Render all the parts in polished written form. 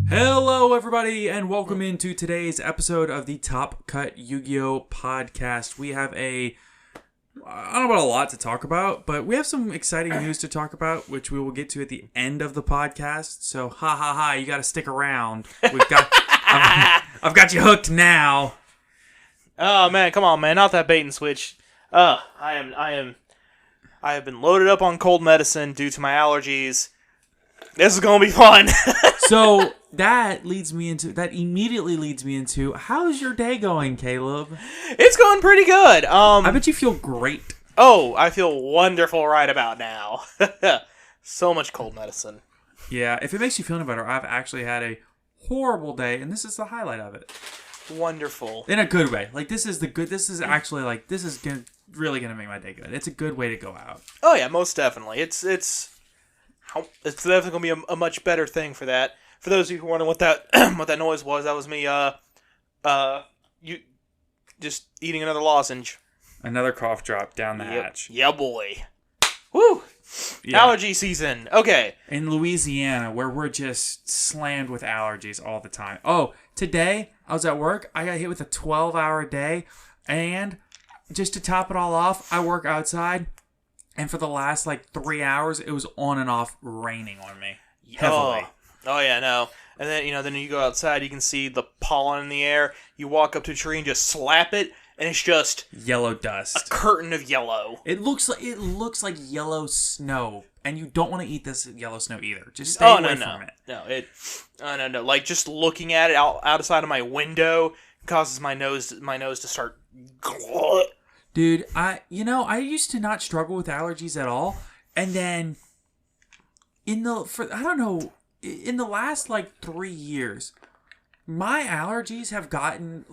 Hello, everybody, and welcome into today's episode of the Top Cut Yu-Gi-Oh! Podcast. We have I don't know about a lot to talk about, but we have some exciting news to talk about, which we will get to at the end of the podcast. So, you got to stick around. I've got you hooked now. Oh man, come on, man! Not that bait and switch. I have been loaded up on cold medicine due to my allergies. This is gonna be fun. So that immediately leads me into how's your day going, Caleb? It's going pretty good. I bet you feel great. Oh, I feel wonderful right about now. So much cold medicine. Yeah, if it makes you feel any better, I've actually had a horrible day, and this is the highlight of it. Wonderful. In a good way. Like, this is really gonna make my day good. It's a good way to go out. Oh yeah, most definitely. It's definitely gonna be a much better thing for that. For those of you who wondering what that what that noise was, that was me you just eating another lozenge. Another cough drop down the hatch. Yeah, boy. Woo! Yeah. Allergy season. Okay. In Louisiana, where we're just slammed with allergies all the time. Oh, today I was at work. I got hit with a 12-hour day, and just to top it all off, I work outside, and for the last 3 hours, it was on and off raining on me heavily. Oh yeah, no. And then you go outside, you can see the pollen in the air. You walk up to a tree and just slap it, and it's just yellow dust. A curtain of yellow. It looks like yellow snow, and you don't want to eat this yellow snow either. Just stay away from it. No. Like just looking at it outside of my window causes my nose to start. Dude, I used to not struggle with allergies at all, and then in the last 3 years, my allergies have gotten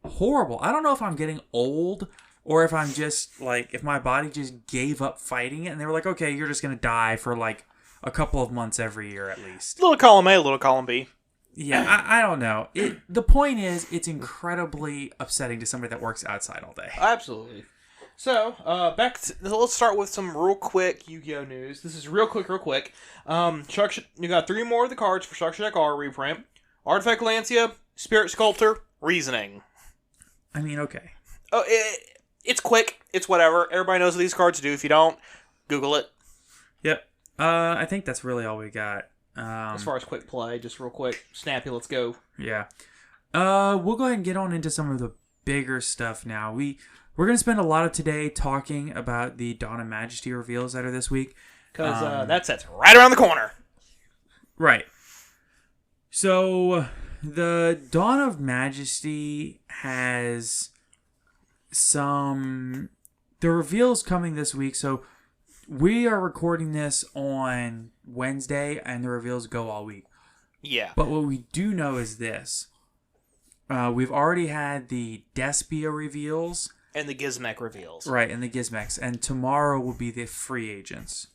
horrible. I don't know if I'm getting old or if I'm just if my body just gave up fighting it and they were like, okay, you're just gonna die for a couple of months every year at least. Little column A, little column B. Yeah, I don't know. The point is, it's incredibly upsetting to somebody that works outside all day. Absolutely. So, let's start with some real quick Yu-Gi-Oh! News. This is real quick. You got 3 more of the cards for Structure Deck R reprint. Artifact Lancia, Spirit Sculptor, Reasoning. I mean, okay. Oh, it's quick. It's whatever. Everybody knows what these cards do. If you don't, Google it. Yep. I think that's really all we got. As far as quick play, just real quick. Snappy, let's go. Yeah. We'll go ahead and get on into some of the bigger stuff now. We're going to spend a lot of today talking about the Dawn of Majesty reveals that are this week. Because that set's right around the corner. Right. So, the Dawn of Majesty has the reveals coming this week. So, we are recording this on Wednesday, and the reveals go all week. Yeah. But what we do know is this. We've already had the Despia reveals. And the Gizmek reveals. Right, and the Gizmeks. And tomorrow will be the free agents.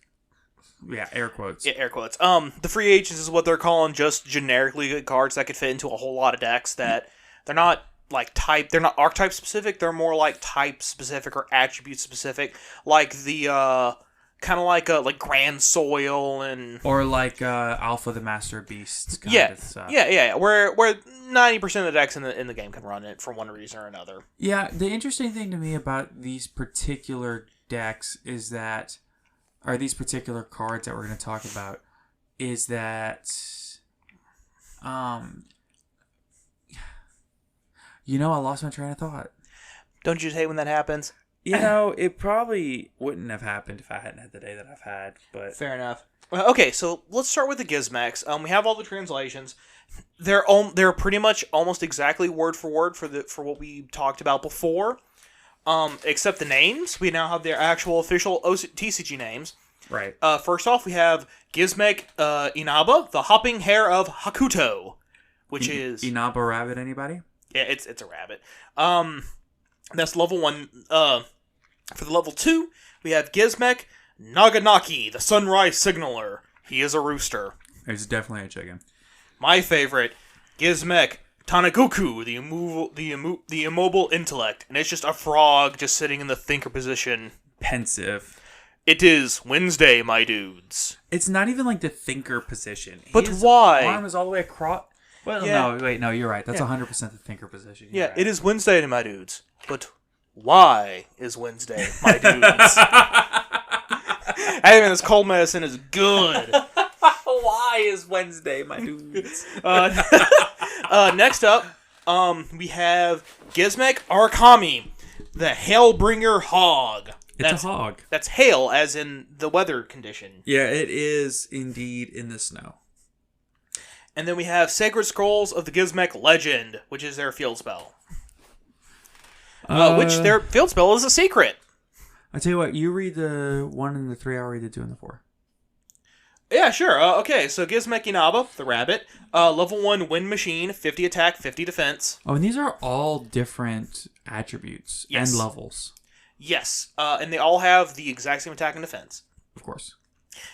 Yeah, air quotes. Yeah, air quotes. The free agents is what they're calling just generically good cards that could fit into a whole lot of decks that they're not they're not archetype specific, they're more type specific or attribute specific. Like the kind of like Grand Soil and or Alpha the Master of Beasts kind of stuff. Yeah. Where 90% of the decks in the game can run it for one reason or another. Yeah, the interesting thing to me about these particular decks is that, or these particular cards that we're going to talk about, is that I lost my train of thought. Don't you just hate when that happens? It probably wouldn't have happened if I hadn't had the day that I've had, but... Fair enough. Okay, so let's start with the Gizmeks. We have all the translations. They're pretty much almost exactly word for word for what we talked about before. Except the names. We now have their actual official TCG names. Right. First off, we have Gizmek Inaba, the Hopping Hare of Hakuto, which is... Inaba rabbit, anybody? Yeah, it's a rabbit. That's level 1. For the level 2, we have Gizmek Naganaki, the Sunrise Signaler. He is a rooster. He's definitely a chicken. My favorite, Gizmek Tanagoku, the immobile intellect, and it's just a frog just sitting in the thinker position. Pensive. It is Wednesday, my dudes. It's not even like the thinker position. But His why? arm is all the way across. Well, Yeah. no, you're right. That's 100% the thinker position. You're Yeah, right. it is Wednesday, my dudes. But why is Wednesday, my dudes? Hey man, this cold medicine is good. Why is Wednesday, my dudes? Next up, we have Gizmek Archtype, the Hailbringer Hog. It's a hog. That's hail, as in the weather condition. Yeah, it is indeed in the snow. And then we have Sacred Scrolls of the Gizmek Legend, which is their field spell. Which their field spell is a secret. I tell you what, you read the 1 and the 3, I'll read the 2 and the 4. Yeah, sure. Okay, so Gizmek Inaba, the rabbit. Level 1 Wind Machine, 50 attack, 50 defense. Oh, and these are all different attributes and levels. Yes, and they all have the exact same attack and defense. Of course.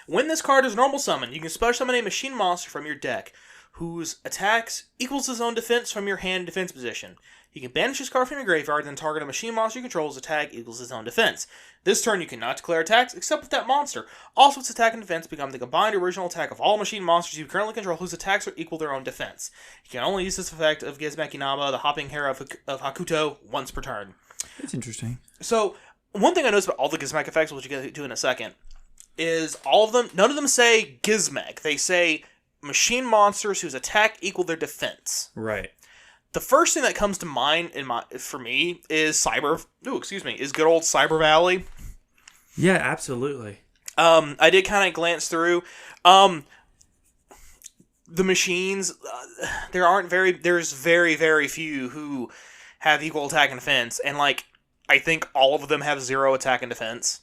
When this card is normal summon, you can special summon a machine monster from your deck, whose attacks equals his own defense from your hand defense position. You can banish this card from your graveyard, then target a machine monster you control's attack equals his own defense. This turn, you cannot declare attacks except with that monster. Also, its attack and defense become the combined original attack of all machine monsters you currently control whose attacks are equal their own defense. You can only use this effect of Gizmek Inaba, the Hopping Hare of Hakuto, once per turn. It's interesting. So, one thing I noticed about all the Gizmek effects, which we'll get to in a second, is all of them, none of them say Gizmek. They say machine monsters whose attack equal their defense. Right. The first thing that comes to mind for me is is good old Cyber Valley. Yeah, absolutely. I did kind of glance through. The machines, there's very, very few who have equal attack and defense, and I think all of them have 0 attack and defense.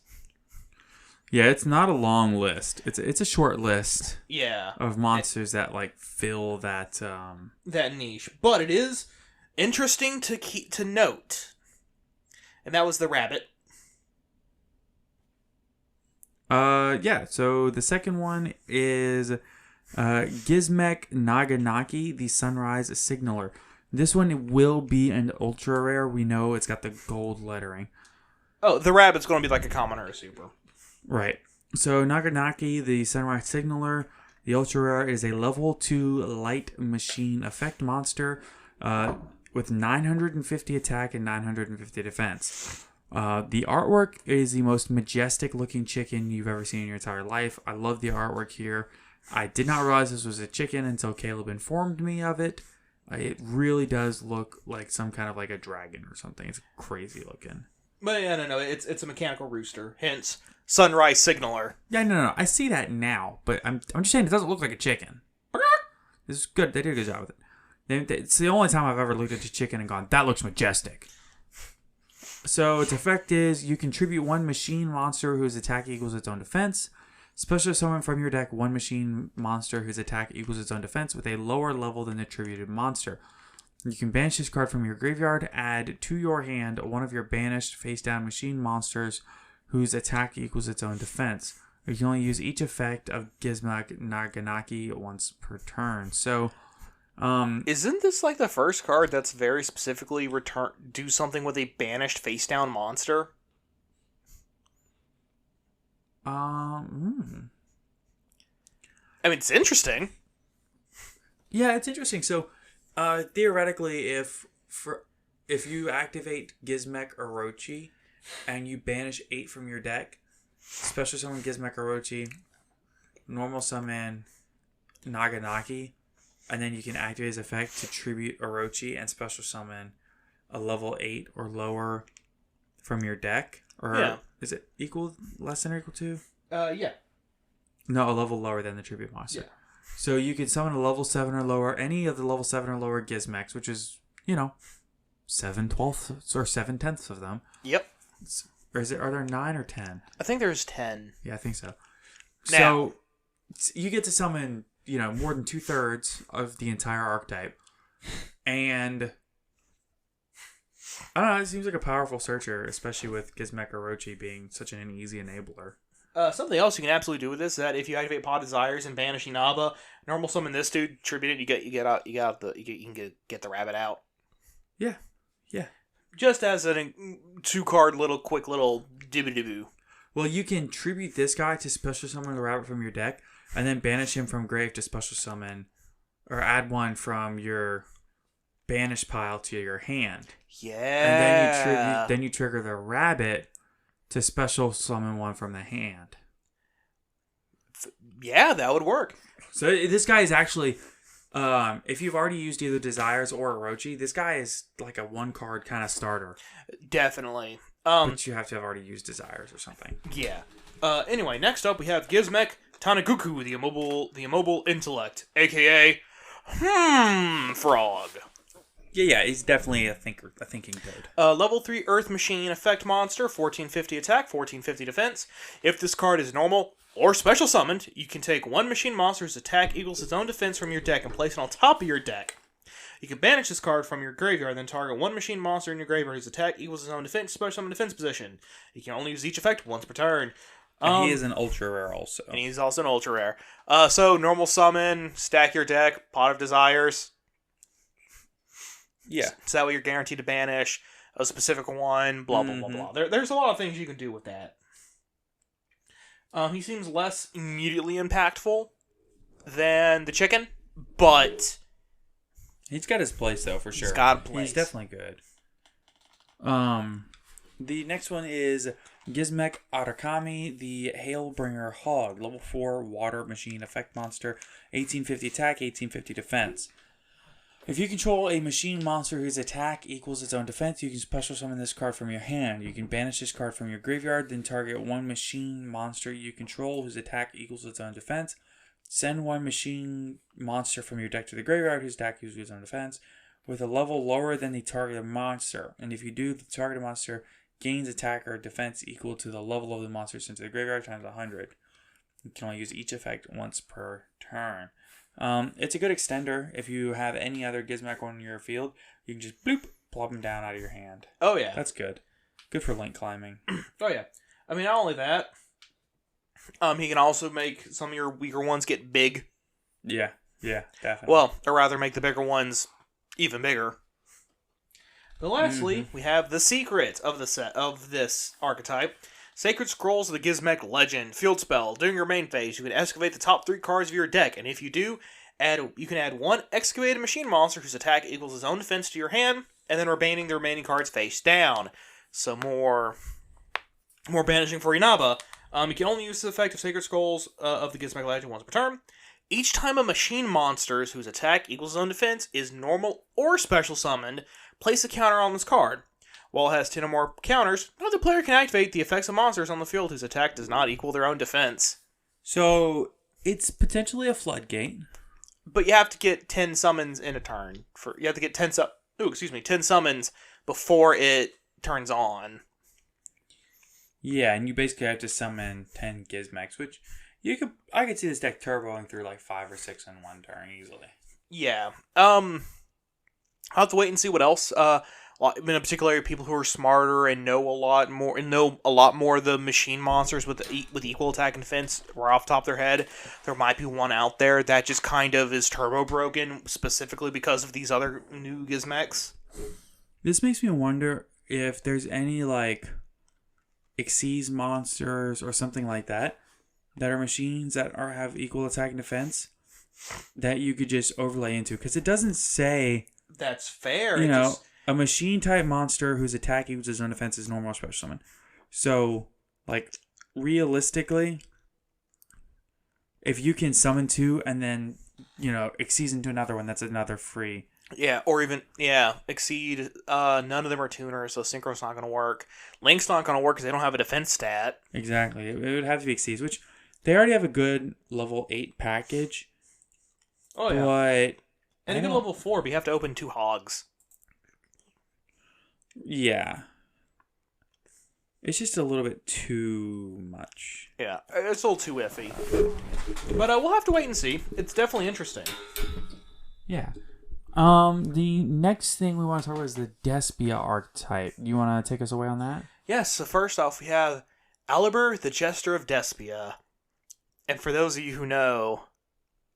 Yeah, it's not a long list. It's a short list. Yeah. Of monsters that fill that that niche, but it is interesting to note, and that was the rabbit. Yeah. So the second one is Gizmek Naganaki, the Sunrise Signaler. This one will be an ultra rare. We know it's got the gold lettering. Oh, the rabbit's going to be like a common or a super. Right. So Naganaki, the Sunrise Signaler, the ultra rare, is a level 2 light machine effect monster with 950 attack and 950 defense. The artwork is the most majestic looking chicken you've ever seen in your entire life. I love the artwork here. I did not realize this was a chicken until Caleb informed me of it. It really does look like some kind of a dragon or something. It's crazy looking. But yeah, no, it's a mechanical rooster. Hence, Sunrise Signaler. Yeah, no. I see that now, but I'm just saying it doesn't look like a chicken. This is good. They did a good job with it. It's the only time I've ever looked at a chicken and gone, that looks majestic. So its effect is you contribute 1 machine monster whose attack equals its own defense. Special summon from your deck 1 machine monster whose attack equals its own defense with a lower level than the attributed monster. You can banish this card from your graveyard, add to your hand one of your banished face-down machine monsters whose attack equals its own defense. You can only use each effect of Gizmek Naganaki once per turn. So, isn't this the first card that's very specifically do something with a banished face-down monster? I mean, it's interesting. Yeah, it's interesting. So, theoretically, if you activate Gizmek Orochi and you banish 8 from your deck, special summon Gizmek Orochi, normal summon Naganaki, and then you can activate his effect to tribute Orochi and special summon a level 8 or lower from your deck. Or is it less than or equal to? Yeah. No, a level lower than the tribute monster. Yeah. So you can summon a level 7 or lower, any of the level 7 or lower Gizmeks, which is, 7/12 or 7/10 of them. Yep. Or are there 9 or 10? I think there's 10. Yeah, I think so. Now, So you get to summon, more than 2/3 of the entire archetype. And I don't know, it seems like a powerful searcher, especially with Gizmek Orochi being such an easy enabler. Something else you can absolutely do with this is that if you activate Pod Desires and banish Inaba, normal summon this dude, tribute it, you can get the rabbit out. Yeah. Just as a 2-card quick little dibby-diboo. Well, you can tribute this guy to special summon the rabbit from your deck, and then banish him from grave to special summon, or add one from your banish pile to your hand. Yeah. And then you trigger the rabbit to special summon one from the hand. Yeah, that would work. So this guy is actually, if you've already used either Desires or Orochi, this guy is like a 1-card kind of starter. Definitely. But you have to have already used Desires or something. Yeah. Anyway, next up we have Gizmek Tanaguku, the immobile intellect, aka Frog. Yeah, he's definitely a thinking toad. Level 3 Earth Machine effect monster, 1450 attack, 1450 defense. If this card is normal or special summoned, you can take one machine monster's attack equals its own defense from your deck and place it on top of your deck. You can banish this card from your graveyard, then target one machine monster in your graveyard whose attack equals its own defense, special summon defense position. You can only use each effect once per turn. And he is an ultra rare also. And he's also an ultra rare. So normal summon, stack your deck, Pot of Desires. Yeah. So that way you're guaranteed to banish a specific one, blah, blah, blah, blah. There's a lot of things you can do with that. He seems less immediately impactful than the chicken, but he's got his place, though, for sure. He's got a place. He's definitely good. The next one is Gizmek Archtype, the Hailbringer Hog. Level 4 Water Machine Effect Monster. 1850 attack, 1850 defense. If you control a machine monster whose attack equals its own defense, you can special summon this card from your hand. You can banish this card from your graveyard, then target one machine monster you control whose attack equals its own defense. Send one machine monster from your deck to the graveyard whose attack equals its own defense with a level lower than the targeted monster. And if you do, the targeted monster gains attack or defense equal to the level of the monster sent to the graveyard times 100. You can only use each effect once per turn. It's a good extender. If you have any other Gizmek on your field, you can just bloop, plop them down out of your hand. Oh, yeah. That's good. Good for link climbing. Oh, yeah. I mean, not only that, he can also make some of your weaker ones get big. Yeah, definitely. Well, or rather make the bigger ones even bigger. But lastly, we have the secret of the set of this archetype. Sacred Scrolls of the Gizmek Legend. Field spell. During your main phase, you can excavate the top 3 cards of your deck, and if you do, you can add one excavated machine monster whose attack equals his own defense to your hand, and then the remaining cards face down. So more banishing for Inaba. You can only use the effect of Sacred Scrolls of the Gizmek Legend once per turn. Each time a machine monster whose attack equals his own defense is normal or special summoned, place a counter on this card. While it has 10 or more counters, another player can activate the effects of monsters on the field whose attack does not equal their own defense. So, it's potentially a floodgate. But you have to get 10 summons in a turn. You have to get 10 summons before it turns on. Yeah, and you basically have to summon 10 Gizmeks, which I could see this deck turboing through like 5 or 6 in one turn easily. Yeah. I'll have to wait and see what else. In particular, people who are smarter and know a lot more of the machine monsters with equal attack and defense right off the top of their head. There might be one out there that just kind of is turbo broken specifically because of these other new Gizmeks. This makes me wonder if there's any like Xyz monsters or something like that are machines that have equal attack and defense that you could just overlay into, because it doesn't say. That's fair. A machine type monster whose attack equals his own defense is normal or special summon. So, like, realistically, if you can summon 2 and then, Xyz into another one, that's another free. Yeah, or even, Exceed. None of them are tuners, so Syncro's not going to work. Link's not going to work because they don't have a defense stat. Exactly. It would have to be Xyz, which they already have a good level 8 package. Oh, yeah. But and a good level 4, but you have to open 2 hogs. Yeah. It's just a little bit too much. Yeah, it's a little too iffy. But we'll have to wait and see. It's definitely interesting. Yeah. The next thing we want to talk about is the Despia Archtype. You want to take us away on that? Yes, so first off, we have Alibur, the Jester of Despia. And for those of you who know,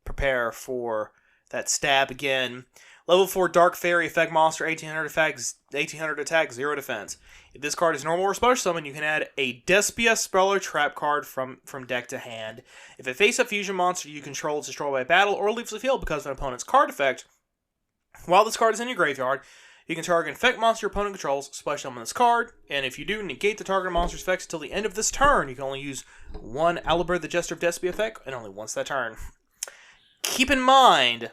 prepare for that stab again. Level 4 Dark Fairy effect monster, 1800 attack, 0 defense. If this card is normal or special summon, you can add a Despia Speller Trap card from deck to hand. If a face-up fusion monster you control is destroyed by battle or leaves the field because of an opponent's card effect, while this card is in your graveyard, you can target an effect monster your opponent controls, special summon this card, and if you do, negate the target monster's effects until the end of this turn. You can only use one Alibert the Jester of Despia effect, and only once that turn. Keep in mind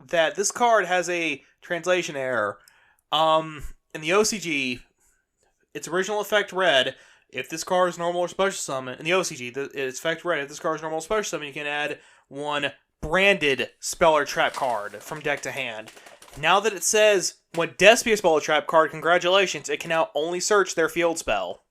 that this card has a translation error. In the OCG, its original effect read, if this card is normal or special summon, in the OCG, its effect read, if this card is normal or special summon, you can add one branded Speller Trap card from deck to hand. Now that it says, when Despia Speller Trap card, congratulations, it can now only search their field spell.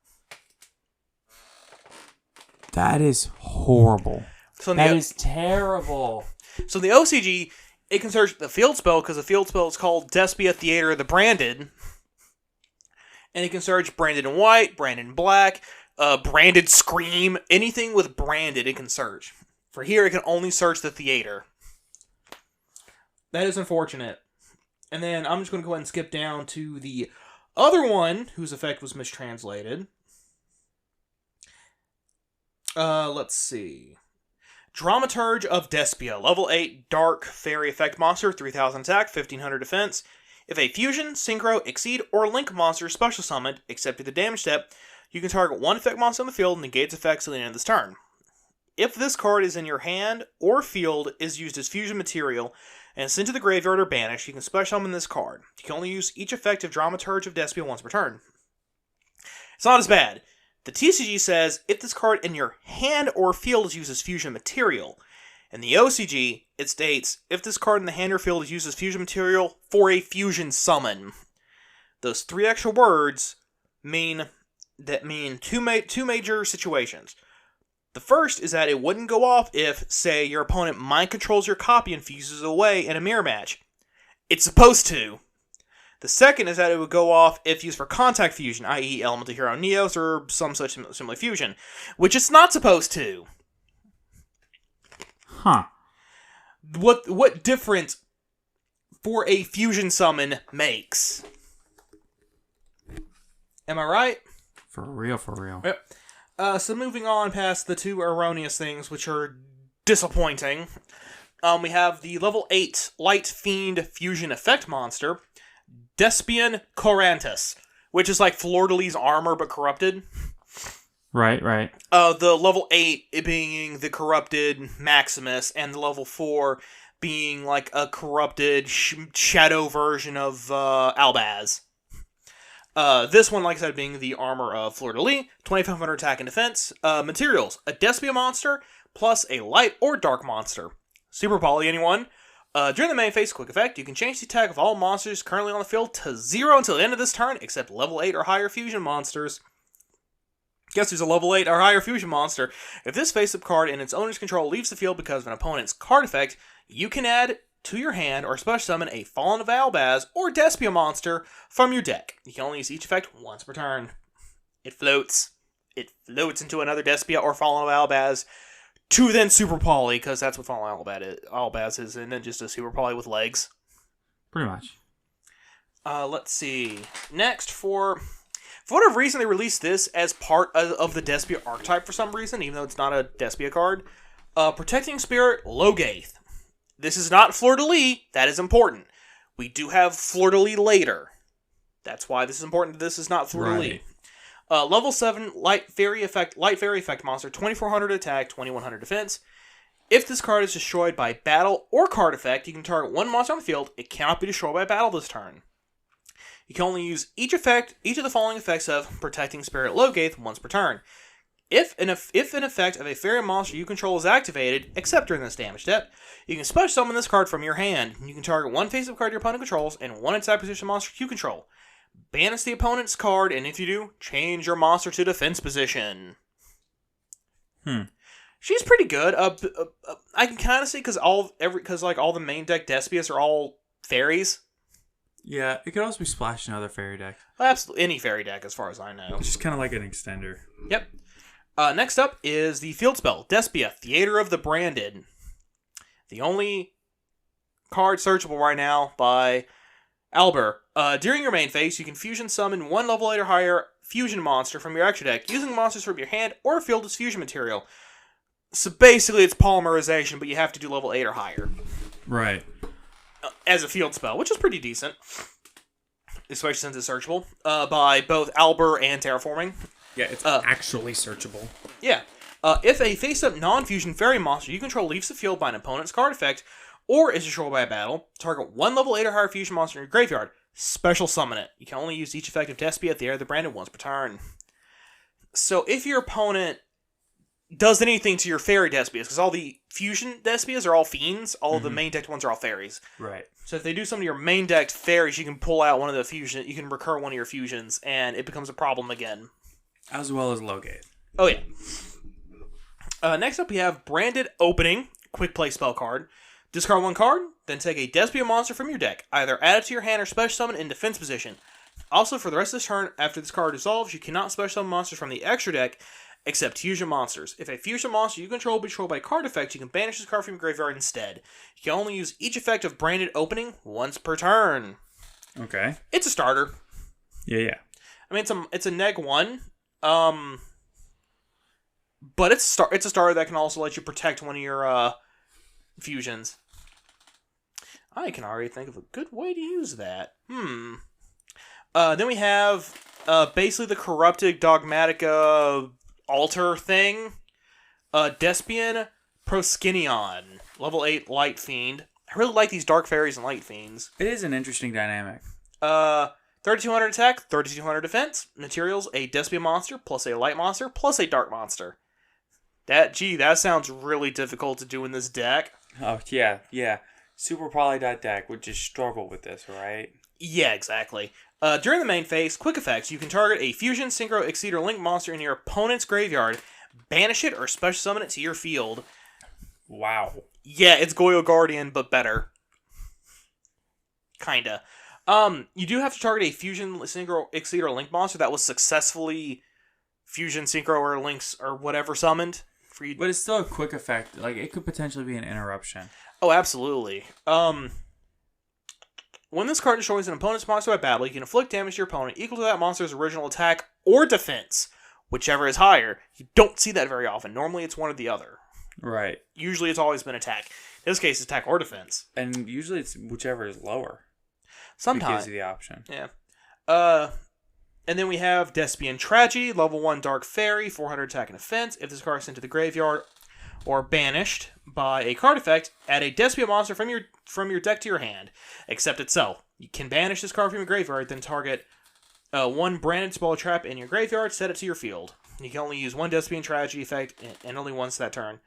That is horrible. So that is terrible. So in the OCG, it can search the field spell because the field spell is called Despia Theater of the Branded. And it can search Branded in White, Branded in Black, Branded Scream, anything with branded it can search. For here, it can only search the theater. That is unfortunate. And then I'm just going to go ahead and skip down to the other one whose effect was mistranslated. Let's see. Dramaturge of Despia, level 8 Dark Fairy effect monster, 3000 attack, 1500 defense. If a fusion, synchro, exceed, or link monster is special summoned, except at the damage step, you can target one effect monster on the field and negate its effects at the end of this turn. If this card is in your hand or field, is used as fusion material, and sent to the graveyard or banished, you can special summon this card. You can only use each effective Dramaturge of Despia once per turn. It's not as bad. The TCG says, if this card in your hand or field is used as fusion material. In the OCG, it states, if this card in the hand or field is used as fusion material for a fusion summon. Those three extra words mean two major situations. The first is that it wouldn't go off if, say, your opponent mind controls your copy and fuses away in a mirror match. It's supposed to. The second is that it would go off if used for contact fusion, i.e. Elemental Hero Neos or some such similar fusion, which it's not supposed to. Huh. What difference for a fusion summon makes? Am I right? For real, for real. Yep. So moving on past the two erroneous things, which are disappointing, we have the level 8 Light Fiend Fusion Effect monster, Despian Corantus, which is like Fleur-de-Lis's armor but corrupted. Right. The level 8 it being the corrupted Maximus, and the level 4 being like a corrupted shadow version of Albaz. This one, like I said, being the armor of Fleur-de-Lis, 2500 attack and defense. Materials, a Despia monster, plus a light or dark monster. Super Poly, anyone? During the main phase quick effect, you can change the attack of all monsters currently on the field to 0 until the end of this turn, except level 8 or higher fusion monsters. Guess who's a level 8 or higher fusion monster? If this face-up card in its owner's control leaves the field because of an opponent's card effect, you can add to your hand or special summon a Fallen of Albaz or Despia monster from your deck. You can only use each effect once per turn. It floats. It floats into another Despia or Fallen of Albaz to then Super Poly, because that's what Fallen Albaz is, and then just a Super Poly with legs. Pretty much. Let's see. Next, for whatever reason, they released this as part of the Despia Archtype for some reason, even though it's not a Despia card. Protecting Spirit, Logath. This is not Fleur-de-Lis. That is important. We do have Fleur-de-Lis later. That's why this is important. This is not Fleur-de-Lis. Right. Level 7 Light Fairy Effect monster, 2400 attack, 2100 defense. If this card is destroyed by battle or card effect, you can target one monster on the field. It cannot be destroyed by battle this turn. You can only use each of the following effects of Protecting Spirit Logath once per turn. If an effect of a fairy monster you control is activated, except during this damage step, you can special summon this card from your hand. You can target one face-up card your opponent controls and one attack position monster you control. Banish the opponent's card, and if you do, change your monster to defense position. She's pretty good. I can kind of see because all the main deck Despias are all fairies. Yeah, it could also be splashed in other fairy decks. Absolutely, any fairy deck, as far as I know. It's just kind of like an extender. Yep. Next up is the field spell, Despia, Theater of the Branded. The only card searchable right now by Albert. During your main phase, you can fusion summon 1 level 8 or higher fusion monster from your extra deck, using monsters from your hand or field as fusion material. So basically, it's polymerization, but you have to do level 8 or higher. Right. As a field spell, which is pretty decent. Especially since it's searchable. By both Albert and Terraforming. Yeah, it's actually searchable. Yeah. If a face-up non-fusion fairy monster you control leaves the field by an opponent's card effect, or is destroyed by a battle, target 1 level 8 or higher fusion monster in your graveyard. Special summon it. You can only use each effect of Despia at the end of the branded once per turn. So if your opponent does anything to your fairy Despias, because all the fusion Despias are all fiends, all of the main decked ones are all fairies. Right. So if they do something to your main decked fairies, you can pull out one of the fusion, you can recur one of your fusions, and it becomes a problem again. As well as Logate. Oh yeah. Next up we have Branded Opening, quick play spell card. Discard 1 card, then take a Despia monster from your deck. Either add it to your hand or special summon in defense position. Also, for the rest of this turn, after this card dissolves, you cannot special summon monsters from the extra deck, except fusion monsters. If a fusion monster you control be controlled by card effect, you can banish this card from your graveyard instead. You can only use each effect of Branded Opening once per turn. Okay. It's a starter. Yeah. I mean, it's a neg 1. But it's a starter that can also let you protect one of your fusions. I can already think of a good way to use that. Then we have basically the corrupted Dogmatica altar thing. Despian Proskinion, level 8 Light Fiend. I really like these Dark Fairies and Light Fiends. It is an interesting dynamic. 3200 attack, 3200 defense. Materials, a Despia monster, plus a Light monster, plus a Dark monster. That sounds really difficult to do in this deck. Oh, yeah. Super Poly deck would just struggle with this, right? Yeah, exactly. During the main phase, quick effects, you can target a Fusion, Syncro, Exceed, or Link monster in your opponent's graveyard, banish it, or special summon it to your field. Wow. Yeah, it's Goyo Guardian, but better. Kinda. You do have to target a Fusion, Synchro, Exceed, or Link monster that was successfully Fusion, Synchro, or Links, or whatever summoned. For you. But it's still a quick effect. Like, it could potentially be an interruption. Oh, absolutely. When this card destroys an opponent's monster by battle, you can inflict damage to your opponent equal to that monster's original attack or defense, whichever is higher. You don't see that very often. Normally, it's one or the other. Right. Usually, it's always been attack. In this case, it's attack or defense. And usually, it's whichever is lower. Sometimes. It gives you the option. Yeah. And then we have Despian Tragedy, level 1 Dark Fairy, 400 attack and defense. If this card is sent to the graveyard or banished by a card effect, add a Despia monster from your deck to your hand, except itself. You can banish this card from your graveyard, then target 1 branded spell trap in your graveyard, set it to your field. You can only use 1 Despian Tragedy effect, and only once that turn.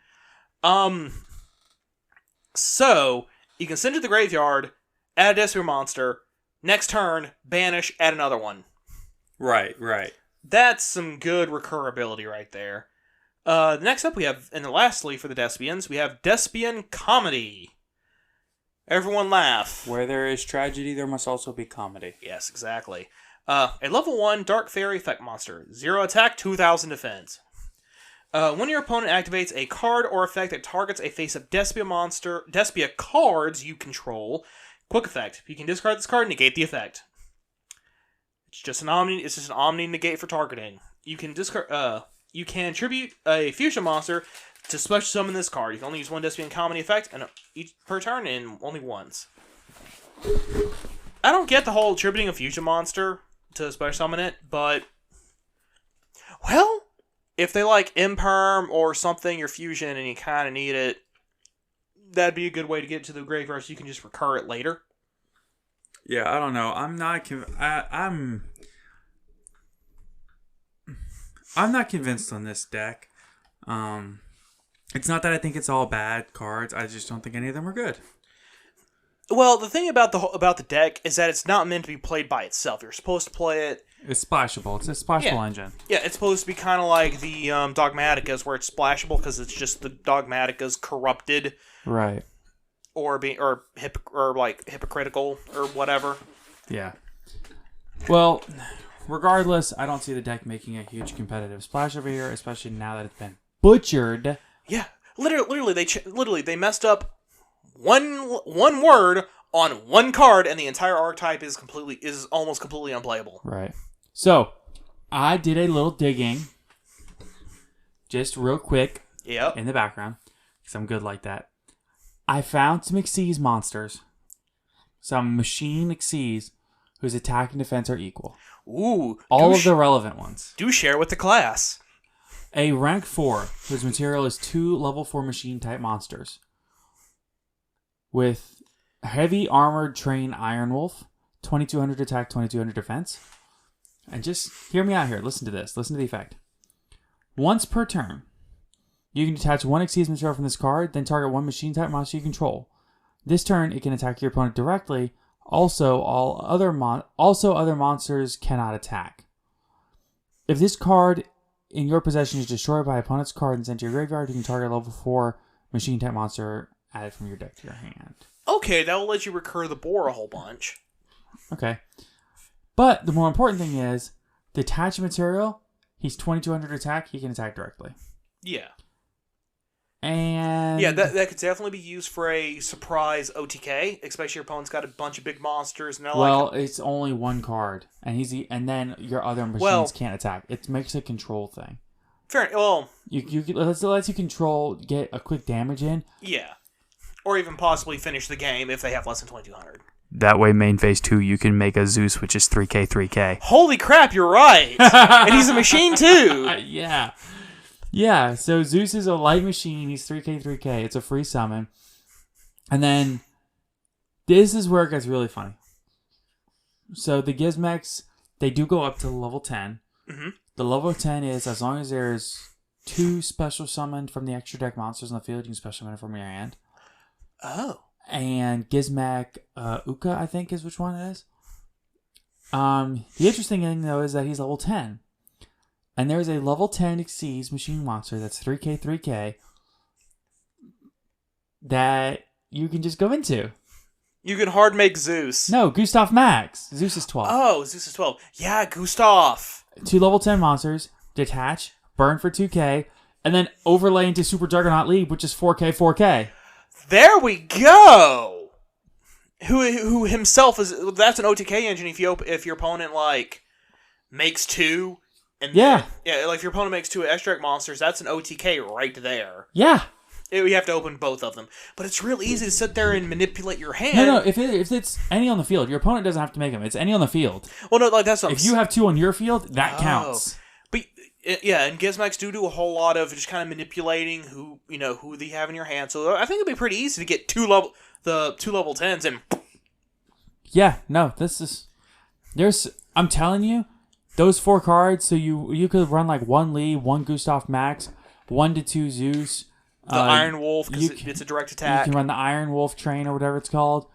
So, you can send it to the graveyard, add a Despia monster, next turn, banish, add another one. Right. That's some good recurability right there. Next up we have, and lastly for the Despians, we have Despian Comedy. Everyone laugh. Where there is tragedy, there must also be comedy. Yes, exactly. A level 1 Dark Fairy effect monster. 0 attack, 2000 defense. When your opponent activates a card or effect that targets a face-up Despia cards you control, quick effect. You can discard this card and negate the effect. It's just an Omni negate for targeting. You can discard. You can tribute a fusion monster to special summon this card. You can only use 1 Despian Comedy effect and each per turn and only once. I don't get the whole tributing a fusion monster to special summon it, but well, if they like Imperm or something, your fusion, and you kind of need it, that'd be a good way to get to the graveyard so you can just recur it later. Yeah, I don't know. I'm not convinced on this deck. It's not that I think it's all bad cards. I just don't think any of them are good. Well, the thing about the deck is that it's not meant to be played by itself. You're supposed to play it. It's splashable. It's a splashable engine. Yeah, it's supposed to be kind of like the Dogmaticas, where it's splashable because it's just the Dogmaticas corrupted, right? Or hypocritical or whatever. Yeah. Well, regardless, I don't see the deck making a huge competitive splash over here, especially now that it's been butchered. Yeah, literally, they messed up one word on one card, and the entire archetype is almost completely unplayable. Right. So, I did a little digging, just real quick, in the background, because I'm good like that. I found some Xyz monsters, some machine Xyz, whose attack and defense are equal. Ooh. All of the relevant ones. Do share with the class. A rank 4, whose material is 2 level 4 machine type monsters. With heavy armored train Iron Wolf, 2200 attack, 2200 defense. And just hear me out here. Listen to this. Listen to the effect. Once per turn, you can detach one Xyz material from this card, then target one machine type monster you control. This turn, it can attack your opponent directly. Also, other monsters cannot attack. If this card in your possession is destroyed by opponent's card and sent to your graveyard, you can target a level 4 machine type monster added from your deck to your hand. Okay, that will let you recur the boar a whole bunch. Okay. But the more important thing is, the attached material, he's 2200 attack, he can attack directly. Yeah. And... yeah, that could definitely be used for a surprise OTK, especially your opponent's got a bunch of big monsters. And it's only one card, and then your other machines can't attack. It makes a control thing. Fair. Well, it lets you get a quick damage in. Yeah, or even possibly finish the game if they have less than 2200. That way, main phase 2, you can make a Zeus, which is 3k, 3k. Holy crap, you're right! And he's a machine, too! Yeah. Yeah, so Zeus is a light machine. He's 3k, 3k. It's a free summon. And then, this is where it gets really funny. So, the Gizmeks, they do go up to level 10. Mm-hmm. The level 10 is, as long as there's 2 special summoned from the extra deck monsters on the field, you can special summon it from your hand. Oh. And Gizmek Uka, I think, is which one it is. The interesting thing, though, is that he's level 10. And there's a level 10 Xyz machine monster that's 3k, 3k that you can just go into. You can hard make Zeus. No, Gustav Max. Zeus is 12. Oh, Zeus is 12. Yeah, Gustav. 2 level 10 monsters, detach, burn for 2k, and then overlay into Super Juggernaut League, which is 4k, 4k. There we go. Who himself is? That's an OTK engine. If your opponent makes 2, and like if your opponent makes 2 extra deck monsters, that's an OTK right there. Yeah. You have to open both of them, but it's real easy to sit there and manipulate your hand. No. If it's any on the field, your opponent doesn't have to make them. It's any on the field. Well, no, that's what if you have 2 on your field, that counts. But yeah, and Gizmeks do a whole lot of just kind of manipulating who they have in your hand. So I think it'd be pretty easy to get 2 level 10s and. Yeah, no, I'm telling you, those 4 cards. So you could run 1 Lee, 1 Gustav Max, 1 to 2 Zeus. The Iron Wolf, because it's a direct attack. You can run the Iron Wolf train or whatever it's called.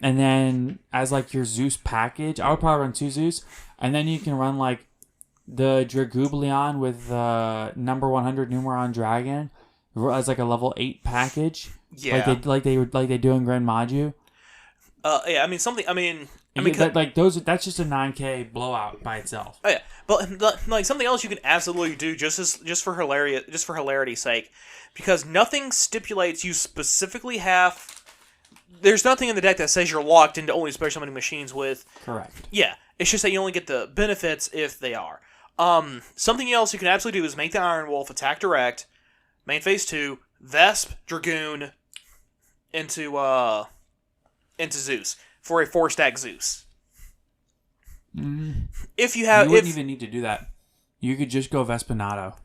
And then, as your Zeus package, I would probably run 2 Zeus. And then you can run, the Dragoobleon with the number 100 Numeron Dragon as, a level 8 package. Yeah. Like they do in Grand Maju. Yeah, that's just a 9k blowout by itself. Oh yeah, but something else you can absolutely do just for hilarity's sake, because nothing stipulates you specifically have. There's nothing in the deck that says you're locked into only special summoning machines with. Correct. Yeah, it's just that you only get the benefits if they are. Something else you can absolutely do is make the Iron Wolf attack direct, main phase 2, Vesp, Dragoon, into Zeus for a 4-stack Zeus. If you wouldn't even need to do that. You could just go Vespinato.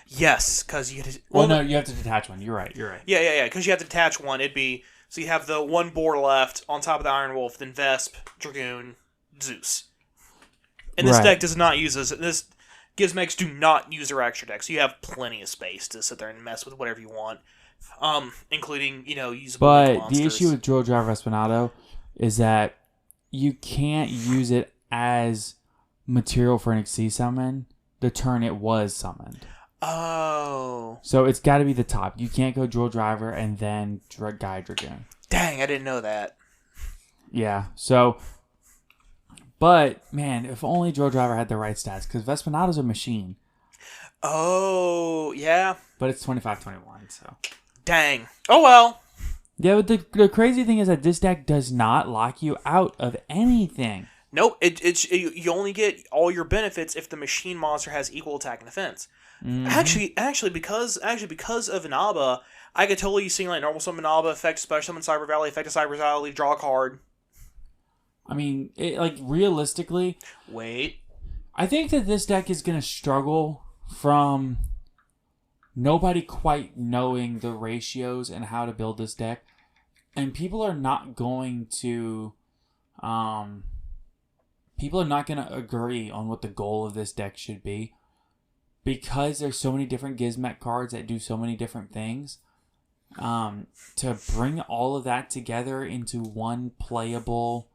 Yes, because you. No, you have to detach one. You're right. Yeah. Because you have to detach one. It'd be so you have the 1 boar left on top of the Iron Wolf, then Vesp, Dragoon, Zeus. And this deck does not use this. Gizmeks do not use their extra deck, so you have plenty of space to sit there and mess with whatever you want. Including, usable monsters. But the issue with Drill Driver Espinado is that you can't use it as material for an Xyz summon the turn it was summoned. Oh. So it's got to be the top. You can't go Drill Driver and then Guy Dragoon. Dang, I didn't know that. Yeah, so... But, man, if only Drill Driver had the right stats, because Vespinato's a machine. Oh, yeah. But it's 25-21, so... Dang. Oh well. Yeah, but the crazy thing is that this deck does not lock you out of anything. Nope. You only get all your benefits if the machine monster has equal attack and defense. Mm-hmm. Actually, because of Inaba, I could totally see like normal summon Inaba, effect special summon Cyber Valley, effect of Cyber Valley, draw a card. I mean, realistically... Wait. I think that this deck is going to struggle from nobody quite knowing the ratios and how to build this deck. And people are not going to... people are not going to agree on what the goal of this deck should be. Because there's so many different Gizmek cards that do so many different things. To bring all of that together into one playable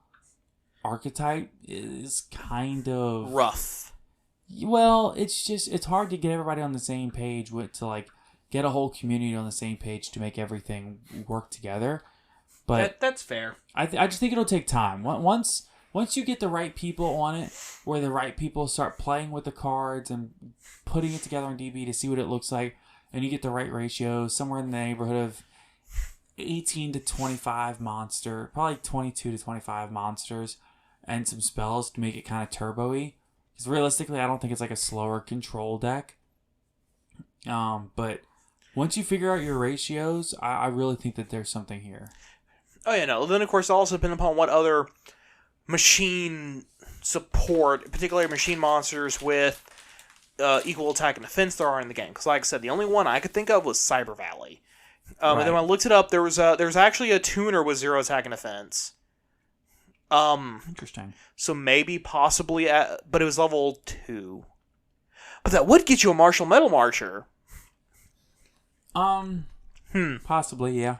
archetype is kind of rough. Well, it's hard to get everybody on the same page to get a whole community on the same page to make everything work together. But that's fair. I just think it'll take time. Once you get the right people on it, where the right people start playing with the cards and putting it together on DB to see what it looks like, and you get the right ratios, somewhere in the neighborhood of 18 to 25 monster, probably 22 to 25 monsters, and some spells to make it kind of turbo-y. Because realistically, I don't think it's like a slower control deck. But once you figure out your ratios, I really think that there's something here. Oh yeah, no. Then of course, it'll also depend upon what other machine support, particularly machine monsters with equal attack and defense there are in the game. Because like I said, the only one I could think of was Cyber Valley. Right. And then when I looked it up, there was actually a tuner with 0 attack and defense. Interesting. So maybe, possibly, but it was level 2. But that would get you a Martial Metal Marcher. Possibly, yeah.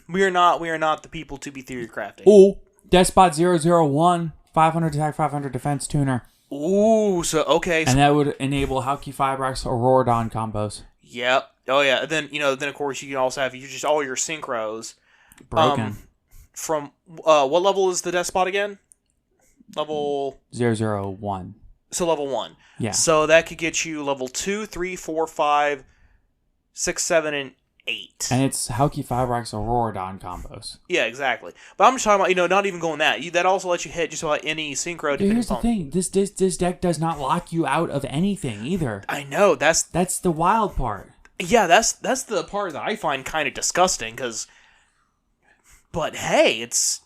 We are not the people to be theory crafting. Oh, Despot 001, 500 attack, 500 defense tuner. Ooh, so okay. And that would enable Halki Fibrax or Auroradon combos. Yep. Oh yeah. Then of course you can also have just all your synchros. Broken. From what level is the Despot again? Level 001. So level 1. Yeah. So that could get you level 2, 3, 4, 5, 6, 7, and 8. And it's Halki Fibrax or Auroradon combos. Yeah, exactly. But I'm just talking about, not even going that. That also lets you hit just about any synchro. Dude, here's the thing. This deck does not lock you out of anything either. I know. That's the wild part. Yeah, that's the part that I find kind of disgusting. But hey, this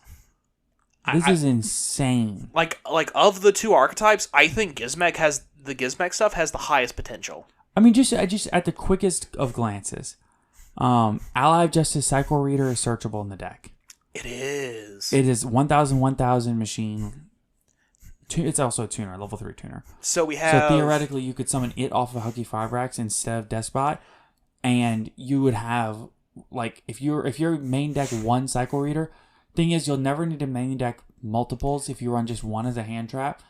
is insane. Like of the two archetypes, I think the Gizmek stuff has the highest potential. I mean, just at the quickest of glances. Allied Justice Cycle Reader is searchable in the deck. It is. It is 1000 machine. It's also a tuner, level 3 tuner. So theoretically, you could summon it off of Halki Fibrax instead of Despot, and you would have if your main deck one Cycle Reader. Thing is, you'll never need to main deck multiples if you run just one as a hand trap,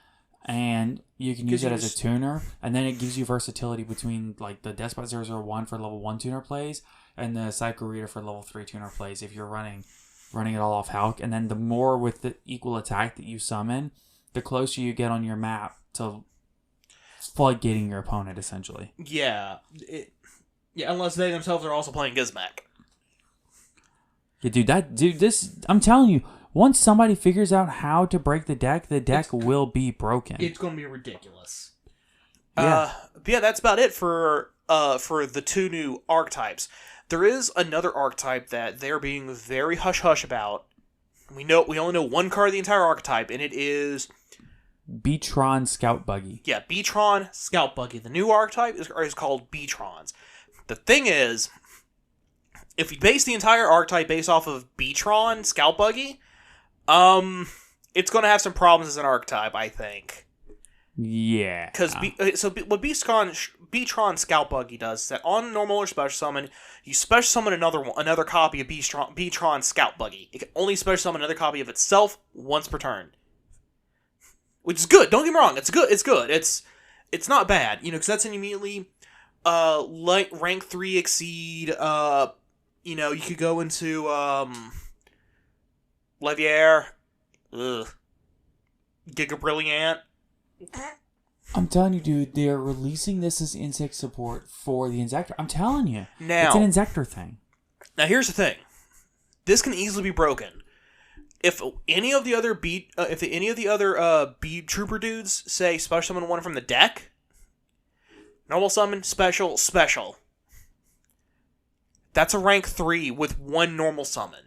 and you can use it as a tuner, and then it gives you versatility between the Despot 001 for level 1 tuner plays and the Cycle Reader for level 3 tuner plays if you're running it all off Hulk. And then the more with the equal attack that you summon, the closer you get on your map to floodgating your opponent, essentially. Yeah. Unless they themselves are also playing Gizmek. Yeah, this, I'm telling you, once somebody figures out how to break the deck will be broken. It's going to be ridiculous. Yeah. That's about it for the two new archetypes. There is another archetype that they're being very hush-hush about. We only know one card of the entire archetype, and it is Beetron Scout Buggy. Yeah, Beetron Scout Buggy. The new archetype is called Beetrons. The thing is, if you base the entire archetype based off of Beetron Scout Buggy, it's going to have some problems as an archetype, I think. Yeah. Because what Beetron Scout Buggy does is that on normal or special summon, you special summon another copy of Beetron Scout Buggy. It can only special summon another copy of itself once per turn, which is good. Don't get me wrong, it's good. It's not bad, because that's an immediately rank 3 exceed. You could go into Levier, Giga Brilliant. I'm telling you, dude, they are releasing this as insect support for the Insector. I'm telling you. Now, it's an Insector thing. Now here's the thing. This can easily be broken. If any of the other beat trooper dudes say special summon one from the deck, normal summon, special, special. That's a rank 3 with one normal summon.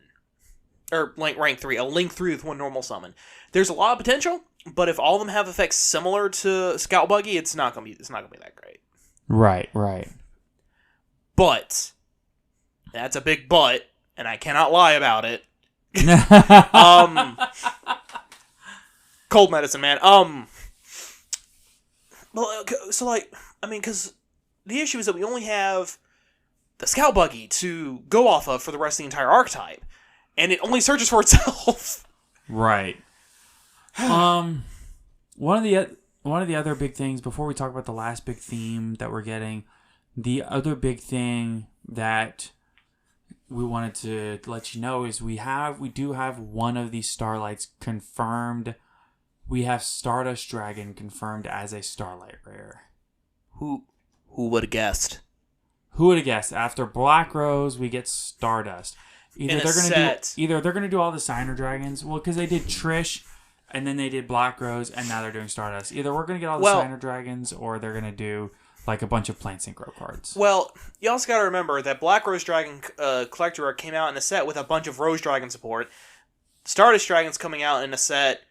Or rank 3, a link 3 with one normal summon. There's a lot of potential, but if all of them have effects similar to Scout Buggy, it's not gonna be that great. Right, right. But that's a big but, and I cannot lie about it. Cold medicine, man. Well, so because the issue is that we only have the Scout Buggy to go off of for the rest of the entire archetype, and it only searches for itself. Right. One of the other big things before we talk about the last big theme that we're getting, the other big thing that we wanted to let you know is we do have one of these Starlights confirmed. We have Stardust Dragon confirmed as a Starlight rare. Who would have guessed? Who would have guessed? After Black Rose, we get Stardust. Either they're gonna do all the Signer Dragons. Well, because they did Trish, and then they did Black Rose, and now they're doing Stardust. Either we're gonna get all the Signer Dragons, or they're gonna do like a bunch of plain Synchro cards. Well, you also got to remember that Black Rose Dragon Collector Rare came out in a set with a bunch of Rose Dragon support. Stardust Dragon's coming out in a set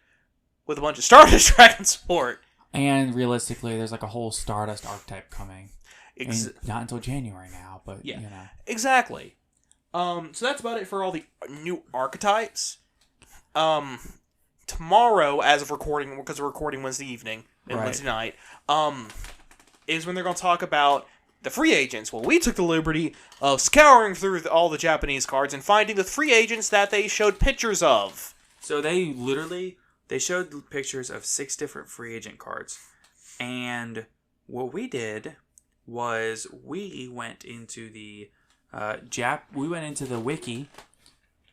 with a bunch of Stardust Dragon support. And realistically, there's like a whole Stardust Archetype coming. Not until January now, but yeah, you know. Exactly. So that's about it for all the new archetypes. Tomorrow, as of recording, because we're recording Wednesday evening and Wednesday night, is when they're going to talk about the free agents. Well, we took the liberty of scouring through all the Japanese cards and finding the free agents that they showed pictures of. So they showed pictures of 6 different free agent cards. And what we did was we went into the wiki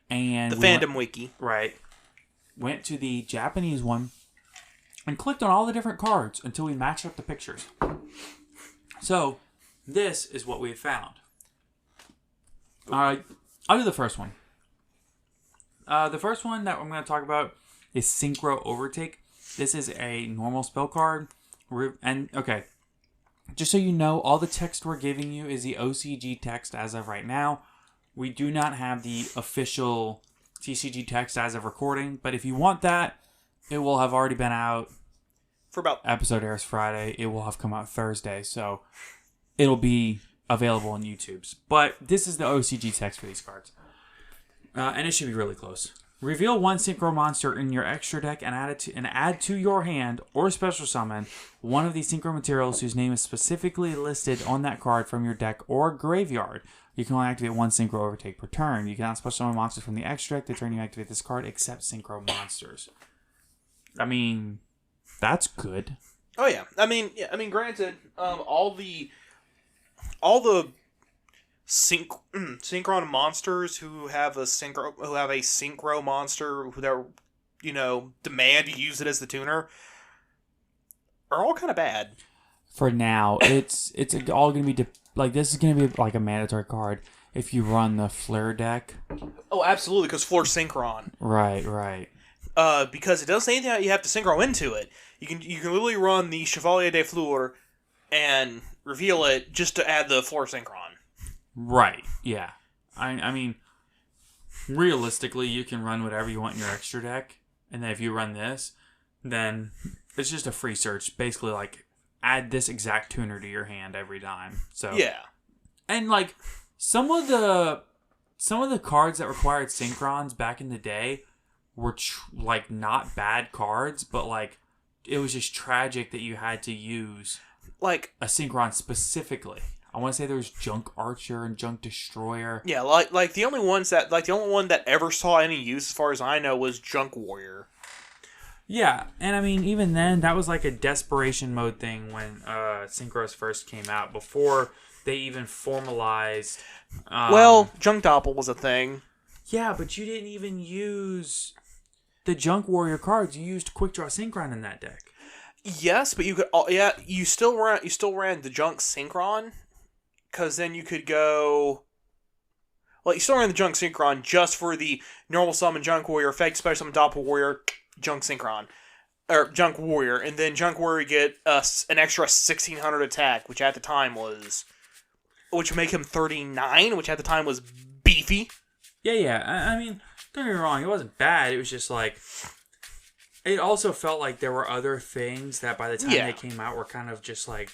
and the fandom wiki. Right. Went to the Japanese one and clicked on all the different cards until we matched up the pictures. So, this is what we found. I'll do the first one. The first one that I'm going to talk about is Syncro Overtake. This is a normal spell card. Okay, just so you know, all the text we're giving you is the OCG text as of right now. We do not have the official TCG text as of recording, but if you want that, it will have already been out. For about episode airs Friday, it will have come out Thursday, so it'll be available on YouTube's. But this is the OCG text for these cards, and it should be really close. Reveal one Synchro monster in your extra deck and add to your hand or special summon one of these Synchro materials whose name is specifically listed on that card from your deck or graveyard. You can only activate one Synchro Overtake per turn. You cannot special summon monsters from the extra deck the turn you activate this card, except Synchro monsters. I mean, that's good. Oh yeah. Granted, all the synchron monsters who have a synchro monster who they're, demand you use it as the tuner are all kind of bad. For now, it's all going to be this is going to be like a mandatory card if you run the Flare deck. Oh, absolutely, because Flare Synchron. Right. Because it doesn't say anything that you have to synchro into it. You can literally run the Chevalier de Fleur and reveal it just to add the Flare Synchron. Right, yeah. I mean, realistically, you can run whatever you want in your extra deck, and then if you run this, then it's just a free search. Basically, like, add this exact tuner to your hand every time. So yeah. And, like, some of the cards that required Synchrons back in the day were, not bad cards, but, like, it was just tragic that you had to use, like, a Synchron specifically. I want to say there was Junk Archer and Junk Destroyer. Yeah, like the only one that ever saw any use, as far as I know, was Junk Warrior. Yeah, and I mean, even then, that was like a desperation mode thing when Synchros first came out, before they even formalized. Junk Doppel was a thing. Yeah, but you didn't even use the Junk Warrior cards. You used Quick Draw Synchron in that deck. Yes, but you could. You still ran the Junk Synchron. Because then you could go... Well, you still run the Junk Synchron just for the normal summon Junk Warrior effect, special summon Doppel Warrior, Junk Synchron. Or Junk Warrior, and then Junk Warrior get an extra 1600 attack, which at the time was... Which would make him 39, which at the time was beefy. Yeah. I mean, don't get me wrong, it wasn't bad. It was just like... It also felt like there were other things that by the time they came out were kind of just like...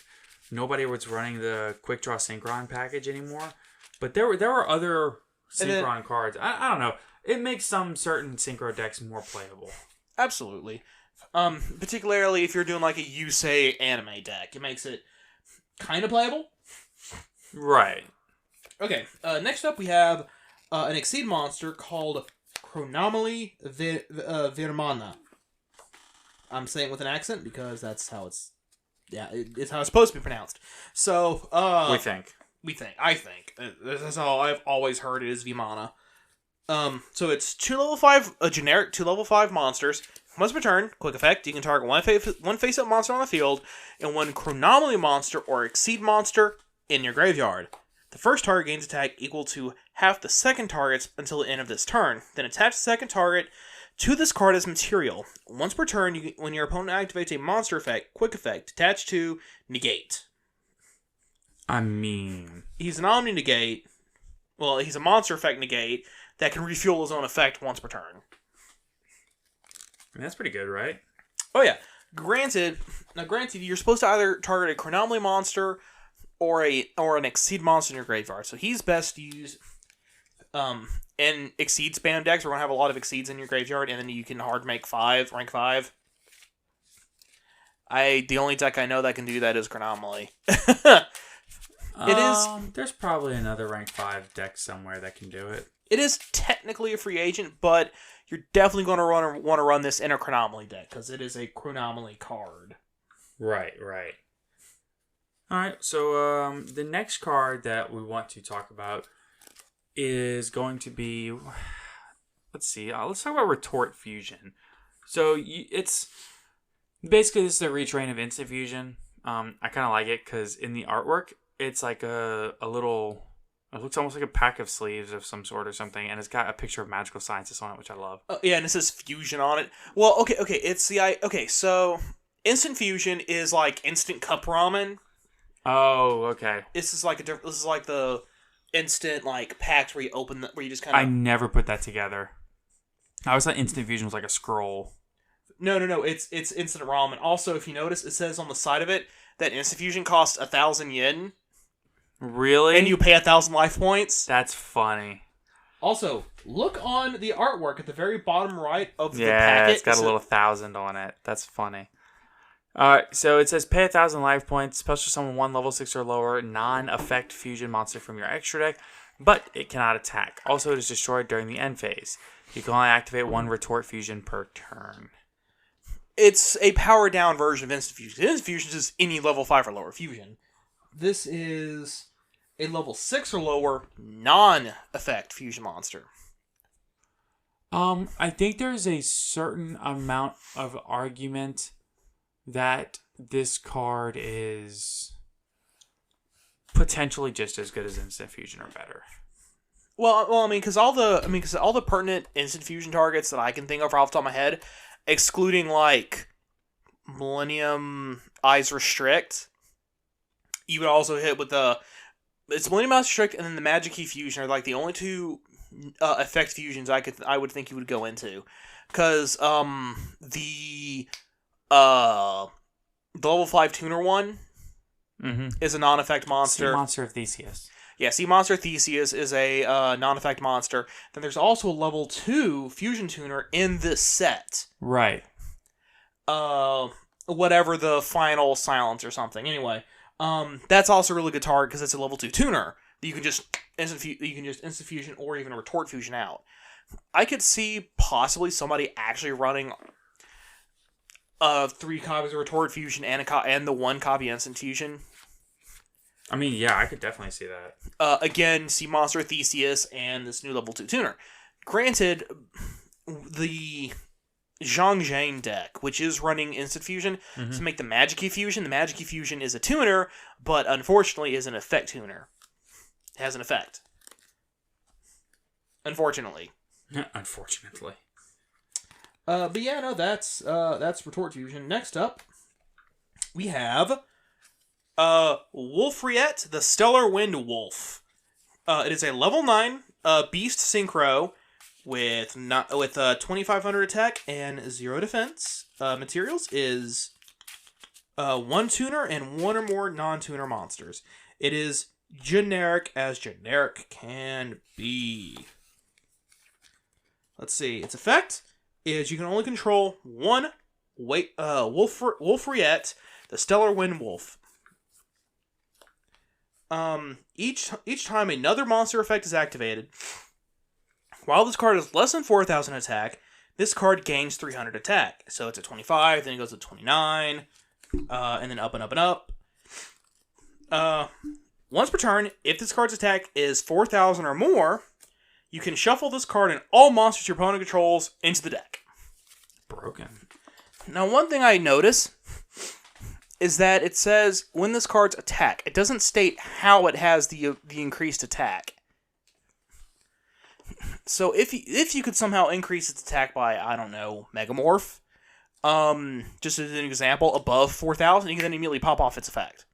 Nobody was running the Quick Draw Synchron package anymore. But there were other Synchron cards. I don't know. It makes some certain Synchro decks more playable. Absolutely. Particularly if you're doing like a Yusei anime deck. It makes it kind of playable. Right. Okay, next up we have an Exceed monster called Chronomaly Vimana. I'm saying it with an accent because that's how it's... Yeah, it's how it's supposed to be pronounced. So, I think. That's how I've always heard it is Vimana. So it's 2 level 5, a generic 2 level 5 monsters. Once per turn, quick effect, you can target one face-up monster on the field and one Chronomaly monster or Exceed monster in your graveyard. The first target gains attack equal to half the second target's until the end of this turn. Then attach the second target to this card as material. Once per turn, when your opponent activates a monster effect, quick effect, attached to negate. I mean... He's an omni-negate. Well, he's a monster effect negate that can refuel his own effect once per turn. I mean, that's pretty good, right? Oh, yeah. Granted, you're supposed to either target a Chronomaly monster or an Exceed monster in your graveyard. So he's best used in Exceed spam decks. We're going to have a lot of Exceeds in your graveyard, and then you can hard make rank 5. The only deck I know that can do that is Chronomaly. It is. There's probably another rank 5 deck somewhere that can do it. It is technically a free agent, but you're definitely going to want to run this in a Chronomaly deck because it is a Chronomaly card. Right. All right, so the next card that we want to talk about is going to be, let's see, let's talk about Retort Fusion. So it's basically this is a retrain of Instant Fusion. I kind of like it because in the artwork, it's like a little, it looks almost like a pack of sleeves of some sort or something, and it's got a picture of magical scientists on it, which I love. Yeah, and it says Fusion on it. Well, okay, so Instant Fusion is like instant cup ramen. Oh, okay. This is like the instant like packs where you open where you just kind of. I never put that together. I always thought Instant Fusion was like a scroll. No. It's instant ramen. Also, if you notice, it says on the side of it that Instant Fusion costs 1,000 yen. Really? And you pay 1,000 life points. That's funny. Also, look on the artwork at the very bottom right of the packet. Yeah, it's got a little 1,000 on it. That's funny. So it says pay 1,000 life points, special summon 1 level 6 or lower non-effect fusion monster from your extra deck, but it cannot attack. Also, it is destroyed during the end phase. You can only activate 1 Retort Fusion per turn. It's a powered down version of Instant Fusion. Instant Fusion is just any level 5 or lower fusion. This is a level 6 or lower non-effect fusion monster. I think there's a certain amount of argument that this card is potentially just as good as Instant Fusion or better. Well, I mean, because all the pertinent Instant Fusion targets that I can think of off the top of my head, excluding like Millennium Eyes Restrict, you would also hit with it's Millennium Eyes Restrict and then the Magic Key Fusion are like the only two effect fusions I would think you would go into, because the level 5 tuner one is a non-effect monster. Sea Monster of Theseus. Yeah, Sea Monster of Theseus is a non-effect monster. Then there's also a level 2 fusion tuner in this set. Right. Whatever the final silence or something. Anyway, that's also a really good target because it's a level 2 tuner that you can just instant fusion or even retort fusion out. I could see possibly somebody actually running 3 copies of Retort Fusion and the 1 copy Instant Fusion. I mean, yeah, I could definitely see that. Again, Sea Monster Theseus and this new level 2 tuner. Granted, the Zhang deck, which is running Instant Fusion, to make the Magic Key Fusion. The Magic Key Fusion is a tuner, but unfortunately is an effect tuner. It has an effect. Unfortunately. Unfortunately. But yeah, no, that's Retort Fusion. Next up, we have Wolfrayet, the Stellar Wind Wolf. It is a level 9 beast synchro with 2500 attack and 0 defense. Materials is 1 tuner and 1 or more non-tuner monsters. It is generic as generic can be. Let's see. Its effect is you can only control one Wolfrayet, the Stellar Wind Wolf. Each time another monster effect is activated, while this card is less than 4,000 attack, this card gains 300 attack. So it's at 25, then it goes to 29, and then up and up and up. Once per turn, if this card's attack is 4,000 or more, you can shuffle this card and all monsters your opponent controls into the deck. Broken. Now, one thing I notice is that it says when this card's attack. It doesn't state how it has the increased attack. So if you could somehow increase its attack by, I don't know, Megamorph, just as an example, above 4,000, you can then immediately pop off its effect.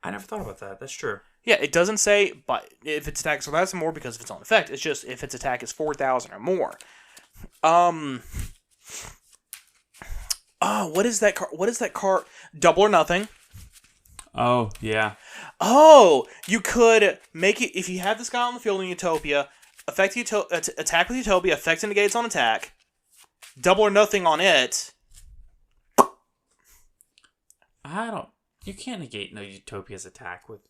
I never thought about that. That's true. Yeah, it doesn't say but if its attack is 4,000 or more because of its own effect. It's just if its attack is 4,000 or more. What is that card? What is that card? Double or Nothing. Oh, yeah. Oh, you could make it, if you have this guy on the field in Utopia, attack with Utopia, effect and negate its own attack, Double or Nothing on it. You can't negate no Utopia's attack with...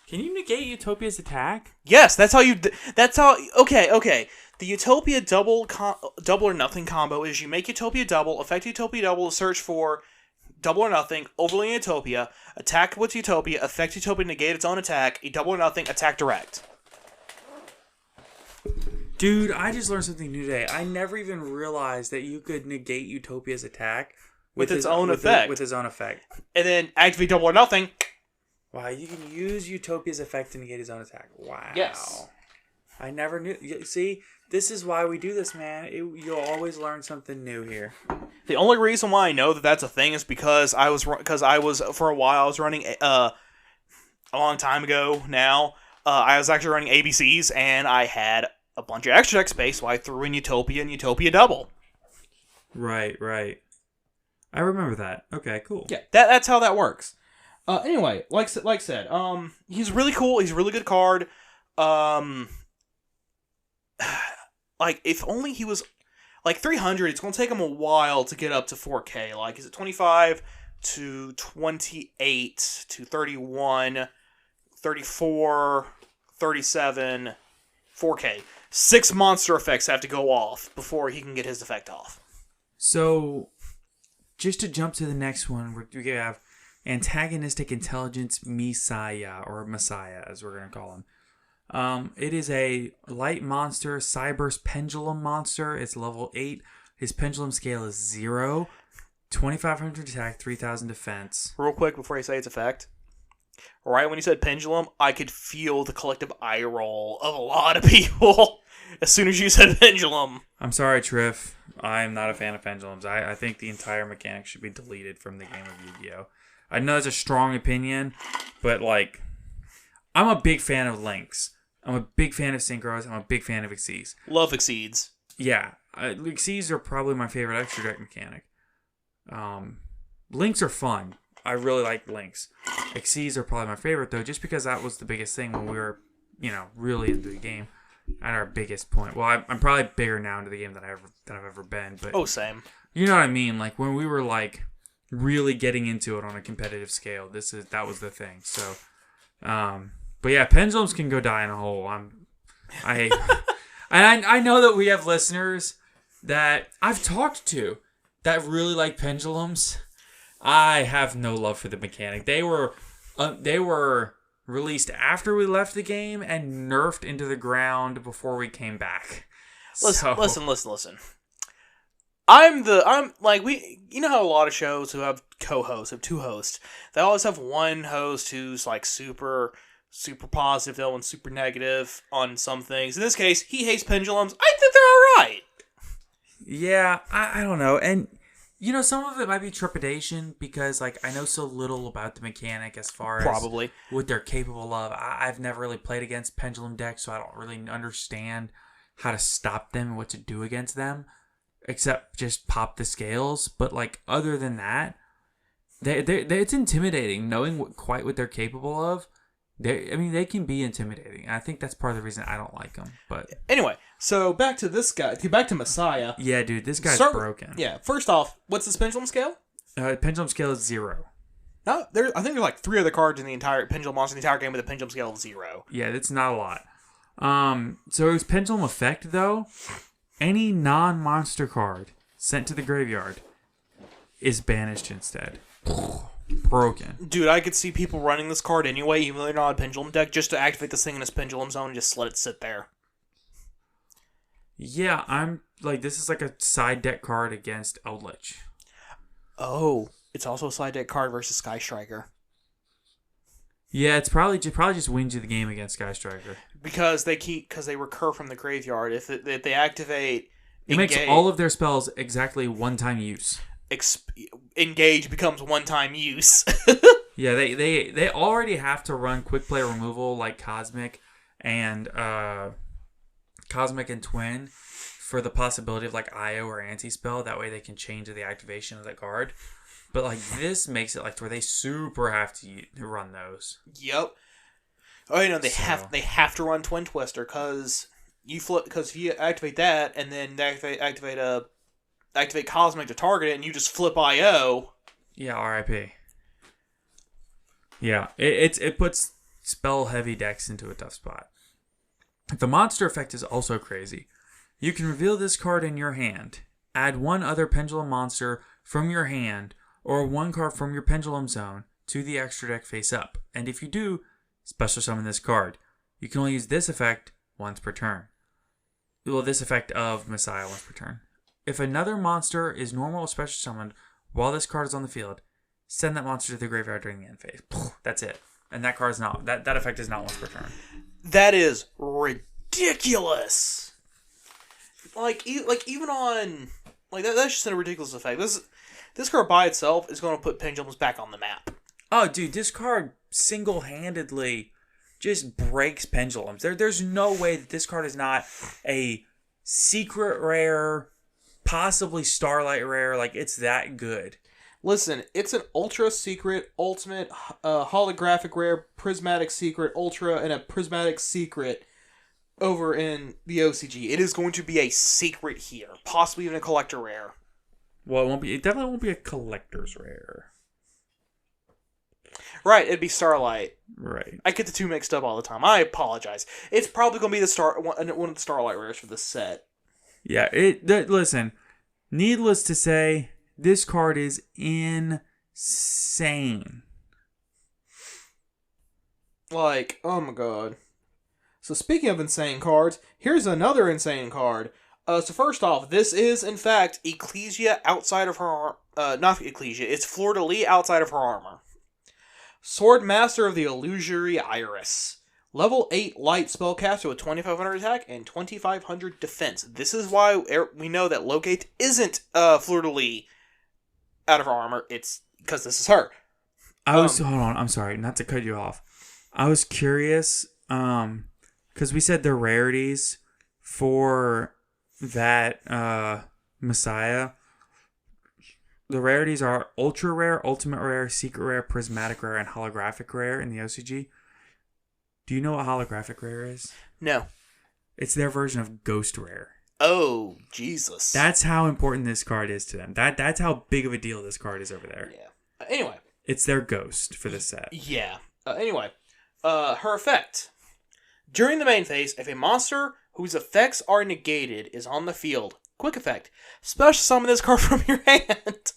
Can you negate Utopia's attack? Yes, okay. The Utopia double or Nothing combo is you make Utopia double, effect Utopia double, search for Double or Nothing, overlay Utopia, attack with Utopia, effect Utopia, negate its own attack, a Double or Nothing, attack direct. Dude, I just learned something new today. I never even realized that you could negate Utopia's attack with its own effect. With his own effect. And then activate Double or Nothing. Wow, you can use Utopia's effect to negate his own attack. Wow. Yes. I never knew. See, this is why we do this, man. You'll always learn something new here. The only reason why I know that that's a thing is because I was for a while I was running a long time ago now. I was actually running ABCs and I had a bunch of extra deck space, so I threw in Utopia and Utopia double. Right. I remember that. Okay, cool. Yeah, that's how that works. Anyway, like said, he's really cool. He's a really good card. Like, if only he was, like, 300, it's going to take him a while to get up to 4K. Like, is it 25 to 28 to 31, 34, 37, 4K. 6 monster effects have to go off before he can get his effect off. So, just to jump to the next one, we have Antagonistic Intelligence ME-PSY-YA, or Messiah, as we're going to call him. It is a light monster, Cyber's Pendulum monster. It's level 8. His pendulum scale is 0. 2,500 attack, 3,000 defense. Real quick before I say its effect. Right when you said pendulum, I could feel the collective eye roll of a lot of people as soon as you said pendulum. I'm sorry, Triff. I'm not a fan of pendulums. I think the entire mechanic should be deleted from the game of Yu-Gi-Oh! I know it's a strong opinion, but, like, I'm a big fan of links. I'm a big fan of synchros. I'm a big fan of Xyz. Love Exceeds. Yeah. Xyz are probably my favorite extra deck mechanic. Links are fun. I really like links. Xyz are probably my favorite, though, just because that was the biggest thing when we were, really into the game. At our biggest point. Well, I'm probably bigger now into the game than I've ever been. But same. You know what I mean? Like, when we were, like, really getting into it on a competitive scale, that was the thing. So, but yeah, pendulums can go die in a hole. I know that we have listeners that I've talked to that really like pendulums. I have no love for the mechanic. They were released after we left the game and nerfed into the ground before we came back. Listen. I'm like, you know how a lot of shows who have co-hosts, have 2 hosts. They always have one host who's like super super positive, the other one's super negative on some things. In this case, he hates pendulums. I think they're alright. Yeah, I don't know. And, some of it might be trepidation because, I know so little about the mechanic as far Probably. as what they're capable of. I've never really played against pendulum decks, so I don't really understand how to stop them and what to do against them, except just pop the scales. But, other than that, it's intimidating knowing what they're capable of. They can be intimidating. I think that's part of the reason I don't like them. But anyway, so back to this guy. Back to Messiah. Yeah, dude, this guy's broken. Yeah, first off, what's his pendulum scale? Pendulum scale is 0. No, I think there's 3 other cards in the entire pendulum monster in the entire game with a pendulum scale of 0. Yeah, that's not a lot. So his pendulum effect though, any non-monster card sent to the graveyard is banished instead. Broken. Dude, I could see people running this card anyway, even though they're not a pendulum deck, just to activate this thing in its pendulum zone and just let it sit there. Yeah, I'm this is a side deck card against Eldritch. Oh, it's also a side deck card versus Sky Striker. Yeah, it probably just wins you the game against Sky Striker. Because they recur from the graveyard. If they activate... It makes all of their spells exactly one-time use. Engage becomes one-time use. Yeah, they already have to run quick play removal like Cosmic and Twin for the possibility of IO or anti-spell. That way they can change the activation of that card. But this makes it where they super have to run those. Yep. Oh, they have to run Twin Twister because if you activate that and then activate Cosmic to target it, and you just flip IO. Yeah, RIP. Yeah, it puts spell-heavy decks into a tough spot. The monster effect is also crazy. You can reveal this card in your hand, add one other pendulum monster from your hand, or one card from your pendulum zone to the extra deck face up. And if you do, special summon this card. You can only use this effect once per turn. Well, this effect of Messiah once per turn. If another monster is normal or special summoned while this card is on the field, send that monster to the graveyard during the end phase. That's it. And that card is not that effect is not once per turn. That is ridiculous. Even on that's just a ridiculous effect. This card by itself is going to put pendulums back on the map. Oh, dude, this card single-handedly just breaks pendulums. There's no way that this card is not a secret rare, possibly Starlight rare. It's that good. Listen, it's an ultra secret, ultimate, holographic rare, prismatic secret, ultra, and a prismatic secret over in the OCG. It is going to be a secret here, possibly even a collector rare. Well, it definitely won't be a collector's rare. Right, it'd be Starlight. Right. I get the two mixed up all the time. I apologize. It's probably going to be one of the Starlight rares for this set. Yeah, listen, needless to say, this card is insane. Oh my god. So speaking of insane cards, here's another insane card. So first off, this is, in fact, Ecclesia outside of her... not Ecclesia, it's Fleur-de-Lis outside of her armor. Sword Master of the Illusory Iris. Level 8 light spellcaster with 2500 attack and 2500 defense. This is why we know that Locate isn't Fleur-de-Lis out of her armor. It's because this is her. Hold on, I'm sorry, not to cut you off. I was curious, because we said the rarities for that Messiah. The rarities are ultra rare, ultimate rare, secret rare, prismatic rare, and holographic rare in the OCG. Do you know what holographic rare is? No. It's their version of ghost rare. Oh, Jesus. That's how important this card is to them. That's how big of a deal this card is over there. Yeah. Anyway. It's their ghost for this set. Yeah. Anyway. Her effect. During the main phase, if a monster whose effects are negated is on the field, quick effect, special summon this card from your hand.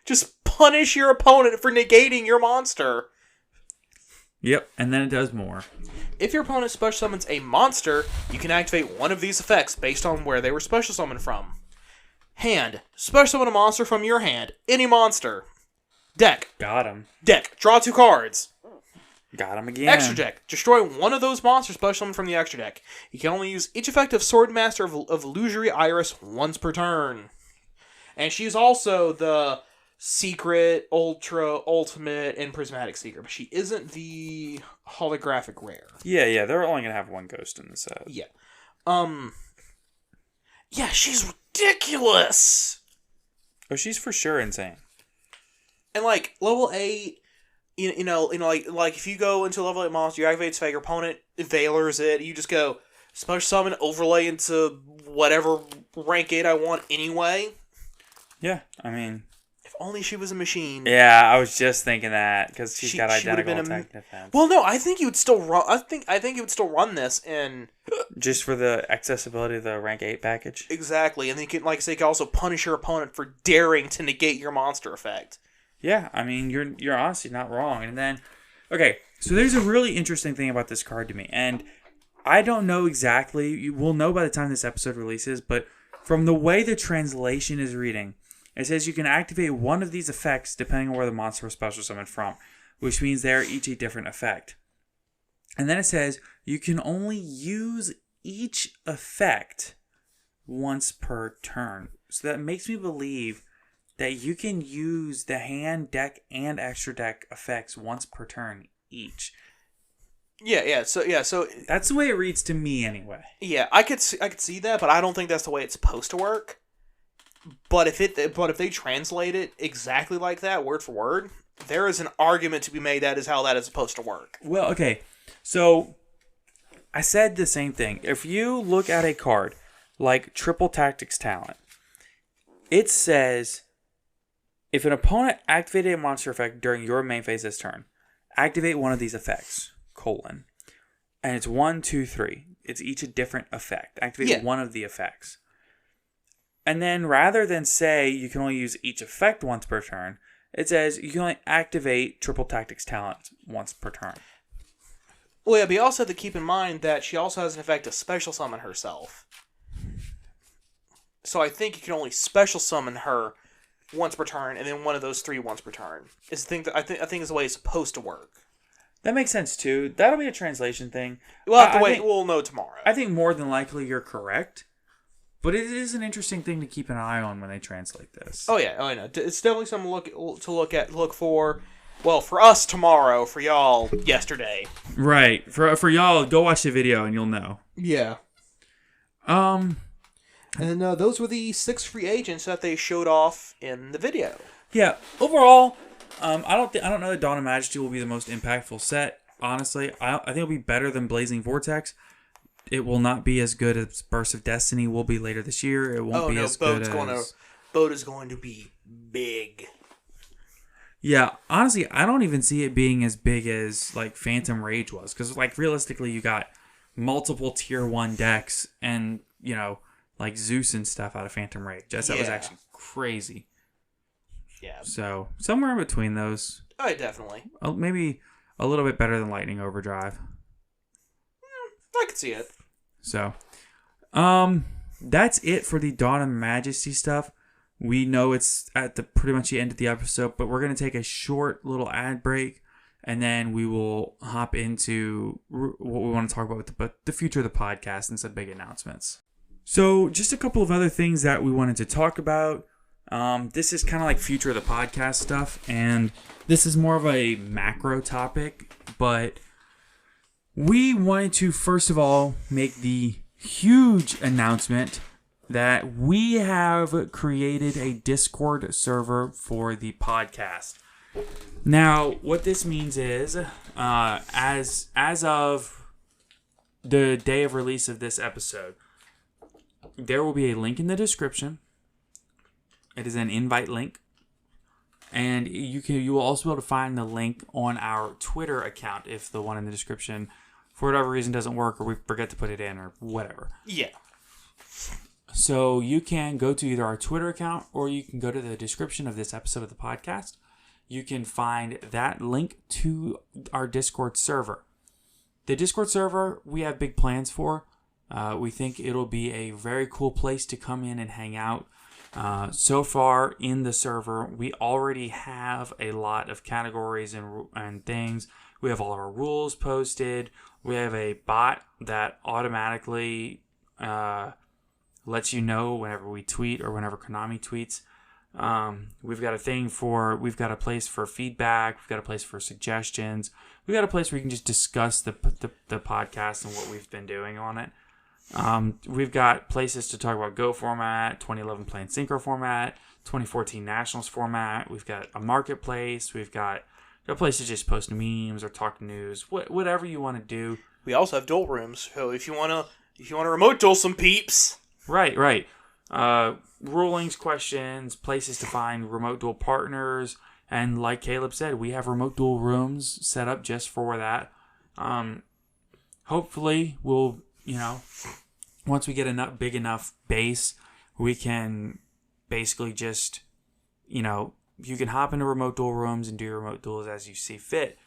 Just punish your opponent for negating your monster. Yep, and then it does more. If your opponent special summons a monster, you can activate one of these effects based on where they were special summoned from. Hand. Special summon a monster from your hand. Any monster. Deck. Got him. Deck. Draw 2 cards. Got him again. Extra deck. Destroy one of those monsters special summon from the extra deck. You can only use each effect of Swordmaster of Illusory Iris once per turn. And she's also the Secret, Ultra, Ultimate, and Prismatic Seeker, but she isn't the holographic rare. Yeah, they're only gonna have one ghost in the set. Yeah. Yeah, she's ridiculous! Oh, she's for sure insane. And, like, level 8... You know, like if you go into level 8 monster, you activate its fake, your opponent veilers it, you just go special summon, overlay into whatever rank 8 I want anyway. Yeah, I mean... If only she was a machine. Yeah, I was just thinking that, because she's got identical been attack and defense. Well, no, I think you would still run... I think you would still run this in... Just for the accessibility of the rank 8 package? Exactly, and then you can, like I say, you can also punish your opponent for daring to negate your monster effect. Yeah, I mean, you're honestly not wrong. And then, okay, so there's a really interesting thing about this card to me. And I don't know exactly, we'll know by the time this episode releases, but from the way the translation is reading, it says you can activate one of these effects depending on where the monster was special summoned from, which means they're each a different effect. And then it says you can only use each effect once per turn. So that makes me believe that you can use the hand, deck, and extra deck effects once per turn each. So that's the way it reads to me, anyway. Yeah, I could see that, but I don't think that's the way it's supposed to work. But if they translate it exactly like that, word for word, there is an argument to be made that is how that is supposed to work. Well, okay, so I said the same thing. If you look at a card like Triple Tactics Talent, it says, if an opponent activated a monster effect during your main phase this turn, activate one of these effects, : and it's 1, 2, 3. It's each a different effect. Activate one of the effects. And then rather than say you can only use each effect once per turn, it says you can only activate Triple Tactics Talent once per turn. Well, yeah, but you also have to keep in mind that she also has an effect to special summon herself. So I think you can only special summon her once per turn, and then one of those 3 once per turn. Is the thing that I think is the way it's supposed to work. That makes sense too. That'll be a translation thing. We'll have to wait. We'll know tomorrow. I think more than likely you're correct, but it is an interesting thing to keep an eye on when they translate this. Oh yeah, I know. It's definitely something to look for. Well, for us tomorrow, for y'all yesterday. Right. For y'all, go watch the video and you'll know. Yeah. And those were the 6 free agents that they showed off in the video. Yeah. Overall, I don't know that Dawn of Majesty will be the most impactful set. Honestly, I think it'll be better than Blazing Vortex. It will not be as good as Burst of Destiny will be later this year. It won't be as good as... Boat is going to be big. Yeah, honestly, I don't even see it being as big as like Phantom Rage was, because like realistically, you got multiple tier 1 decks, and you know, like Zeus and stuff out of Phantom Rage. That was actually crazy. Yeah. So somewhere in between those. Oh, definitely. Maybe a little bit better than Lightning Overdrive. I could see it. So, that's it for the Dawn of Majesty stuff. We know it's at pretty much the end of the episode, but we're going to take a short little ad break, and then we will hop into what we want to talk about with the future of the podcast and some big announcements. So just a couple of other things that we wanted to talk about. This is kind of like future of the podcast stuff, and this is more of a macro topic, but we wanted to first of all make the huge announcement that we have created a Discord server for the podcast. Now, what this means is, as of the day of release of this episode, there will be a link in the description. It is an invite link, and you will also be able to find the link on our Twitter account if the one in the description, for whatever reason, doesn't work or we forget to put it in or whatever. Yeah. So you can go to either our Twitter account or you can go to the description of this episode of the podcast. You can find that link to our Discord server. The Discord server, we have big plans for. We think it'll be a very cool place to come in and hang out. So far in the server, we already have a lot of categories and things. We have all our rules posted. We have a bot that automatically lets you know whenever we tweet or whenever Konami tweets. We've got a place for feedback. We've got a place for suggestions. We've got a place where you can just discuss the podcast and what we've been doing on it. We've got places to talk about Go format, 2011 playing Syncro format, 2014 Nationals format. We've got a marketplace. We've got a place to just post memes or talk news, whatever you want to do. We also have duel rooms, so if you wanna remote duel some peeps. Right. Rulings, questions, places to find remote duel partners, and like Caleb said, we have remote duel rooms set up just for that. Hopefully, we'll, once we get a big enough base, we can basically just, you can hop into remote duel rooms and do your remote duels as you see fit.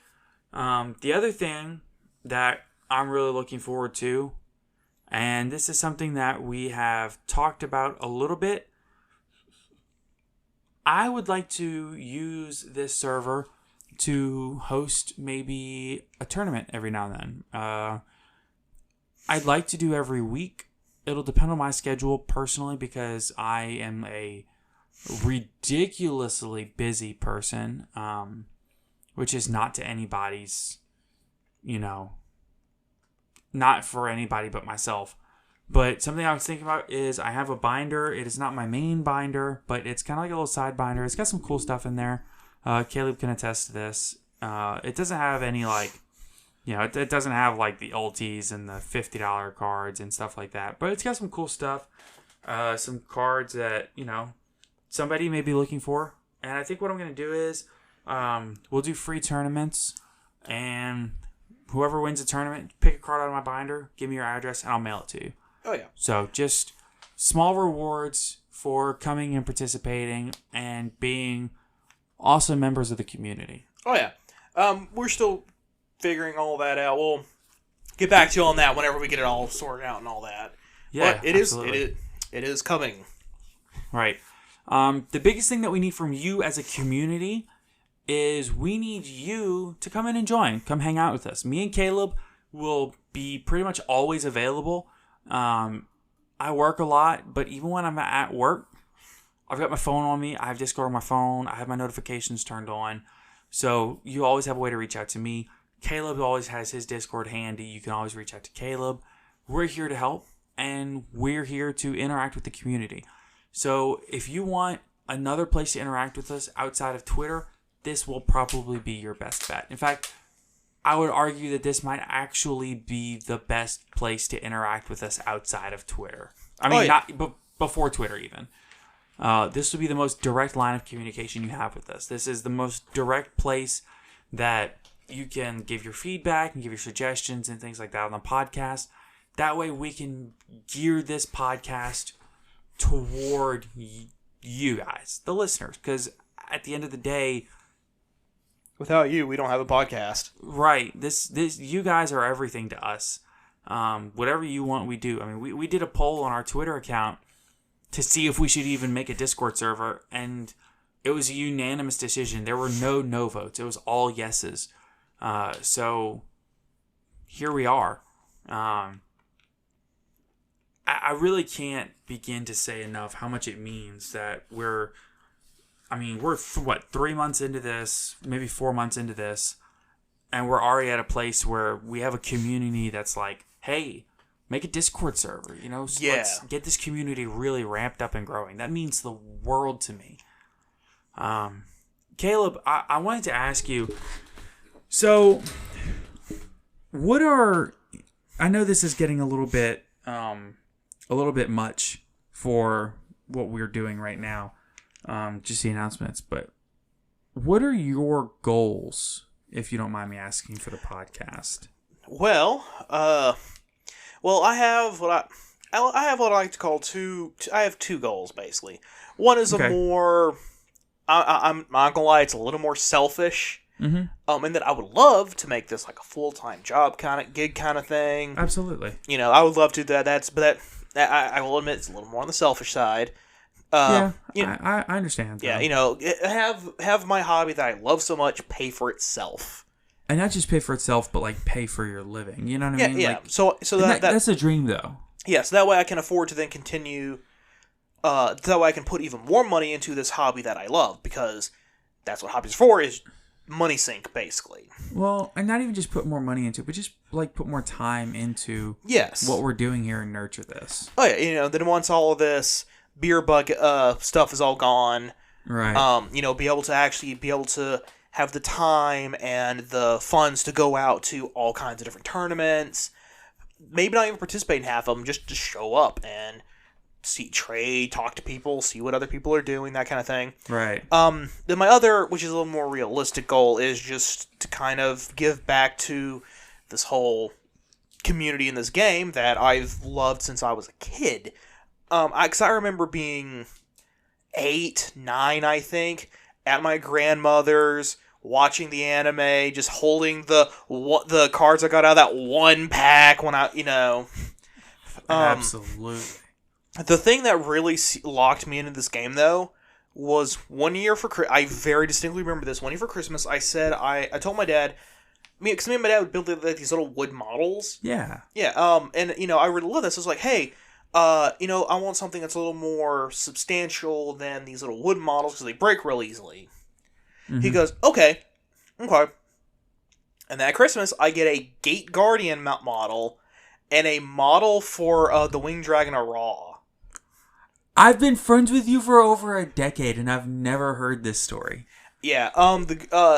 The other thing that I'm really looking forward to, and this is something that we have talked about a little bit, I would like to use this server to host maybe a tournament every now and then. I'd like to do every week. It'll depend on my schedule personally because I am a ridiculously busy person, which is not to anybody's, not for anybody but myself. But something I was thinking about is I have a binder. It is not my main binder, but it's kind of like a little side binder. It's got some cool stuff in there. Caleb can attest to this. It doesn't have any it doesn't have like the ulties and the $50 cards and stuff like that. But it's got some cool stuff. Some cards that, somebody may be looking for. And I think what I'm going to do is we'll do free tournaments. And whoever wins a tournament, pick a card out of my binder, give me your address, and I'll mail it to you. Oh, yeah. So just small rewards for coming and participating and being awesome members of the community. Oh, yeah. We're still figuring all that out. We'll get back to you on that whenever we get it all sorted out and all that. Yeah, but it is coming. Right. The biggest thing that we need from you as a community is we need you to come in and join. Come hang out with us. Me and Caleb will be pretty much always available. I work a lot, but even when I'm at work, I've got my phone on me. I have Discord on my phone. I have my notifications turned on. So you always have a way to reach out to me. Caleb always has his Discord handy. You can always reach out to Caleb. We're here to help, and we're here to interact with the community. So if you want another place to interact with us outside of Twitter, this will probably be your best bet. In fact, I would argue that this might actually be the best place to interact with us outside of Twitter. Not before Twitter even. This will be the most direct line of communication you have with us. This is the most direct place that you can give your feedback and give your suggestions and things like that on the podcast. That way we can gear this podcast toward you guys, the listeners. Because at the end of the day, without you, we don't have a podcast. Right. This you guys are everything to us. Whatever you want, we do. I mean, we did a poll on our Twitter account to see if we should even make a Discord server, and it was a unanimous decision. There were no votes. It was all yeses. So here we are. I really can't begin to say enough how much it means that we're 3 months into this, maybe 4 months into this, and we're already at a place where we have a community that's like, hey, make a Discord server, let's get this community really ramped up and growing. That means the world to me. Caleb, I wanted to ask you, so I know this is getting a little bit much for what we're doing right now. Just the announcements, but what are your goals, if you don't mind me asking, for the podcast? Well, I have what I like to call I have two goals basically. One is a more, I'm not gonna lie, it's a little more selfish. Mm-hmm. And that I would love to make this like a full-time job gig kind of thing. Absolutely. I would love to do that. I will admit it's a little more on the selfish side. I understand. Yeah, have my hobby that I love so much pay for itself, And not just pay for itself, but like pay for your living. You know what I mean? Yeah. Like, So that's a dream, though. yeah. So that way I can afford to then continue. That way I can put even more money into this hobby that I love, because that's what hobbies are for, is money sink, basically. Well, and not even just put more money into it, but just like put more time into what we're doing here and nurture this. Oh yeah, then once all of this beer bucket stuff is all gone, right? Be able to have the time and the funds to go out to all kinds of different tournaments. Maybe not even participate in half of them, just to show up and see, trade, talk to people, see what other people are doing, that kind of thing. Right. Then my other, which is a little more realistic goal, is just to kind of give back to this whole community in this game that I've loved since I was a kid. Because I remember being 8, 9, I think, at my grandmother's, watching the anime, just holding the cards I got out of that one pack when Absolutely. The thing that really locked me into this game, though, was one year for I very distinctly remember this. One year for Christmas, I said I told my dad, because me and my dad would build like these little wood models. Yeah. Yeah. And I really love this. I was like, hey, I want something that's a little more substantial than these little wood models because they break real easily. Mm-hmm. He goes, okay. And then at Christmas, I get a Gate Guardian model and a model for the Winged Dragon Raw. I've been friends with you for over a decade, and I've never heard this story. Yeah.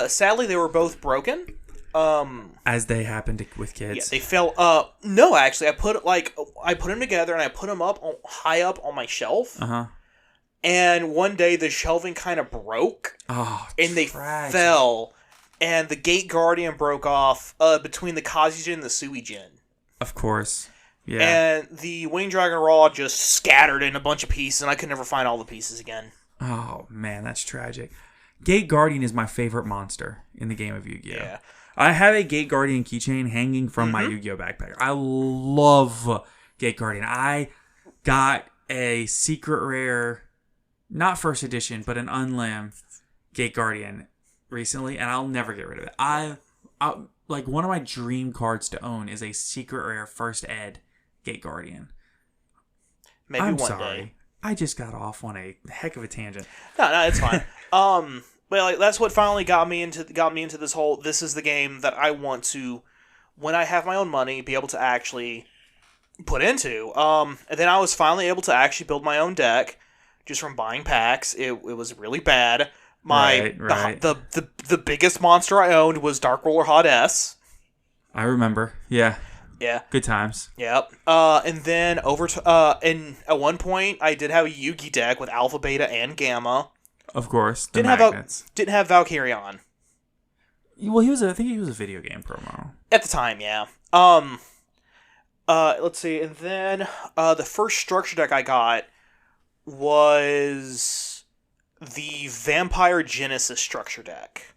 Sadly, they were both broken. As they happened with kids. Yeah, they fell. No, actually, I put them together and I put them high up on my shelf. And one day the shelving kind of broke. Oh, and they fell, and the Gate Guardian broke off between the Kazujin and the Suijin. Of course. Yeah. And the Winged Dragon Raw just scattered in a bunch of pieces, and I could never find all the pieces again. Oh, man, that's tragic. Gate Guardian is my favorite monster in the game of Yu-Gi-Oh! Yeah. I have a Gate Guardian keychain hanging from my Yu-Gi-Oh! Backpack. I love Gate Guardian. I got a secret rare, not first edition, but an unlim Gate Guardian recently, and I'll never get rid of it. I like, one of my dream cards to own is a secret rare first ed Gate Guardian. Maybe I'm one sorry. day. I just got off on a heck of a tangent. No, it's fine. But that's what finally got me into this whole. This is the game that I want to, when I have my own money, be able to actually put into. And then I was finally able to actually build my own deck, just from buying packs. It was really bad. The biggest monster I owned was Dark Roller Hot S. I remember. Yeah. Yeah. Good times. Yep. And then and at one point I did have a Yugi deck with Alpha, Beta, and Gamma. Of course. Didn't have Valkyrion. Well, I think he was a video game promo. At the time, yeah. Let's see, and then the first structure deck I got was the Vampire Genesis structure deck.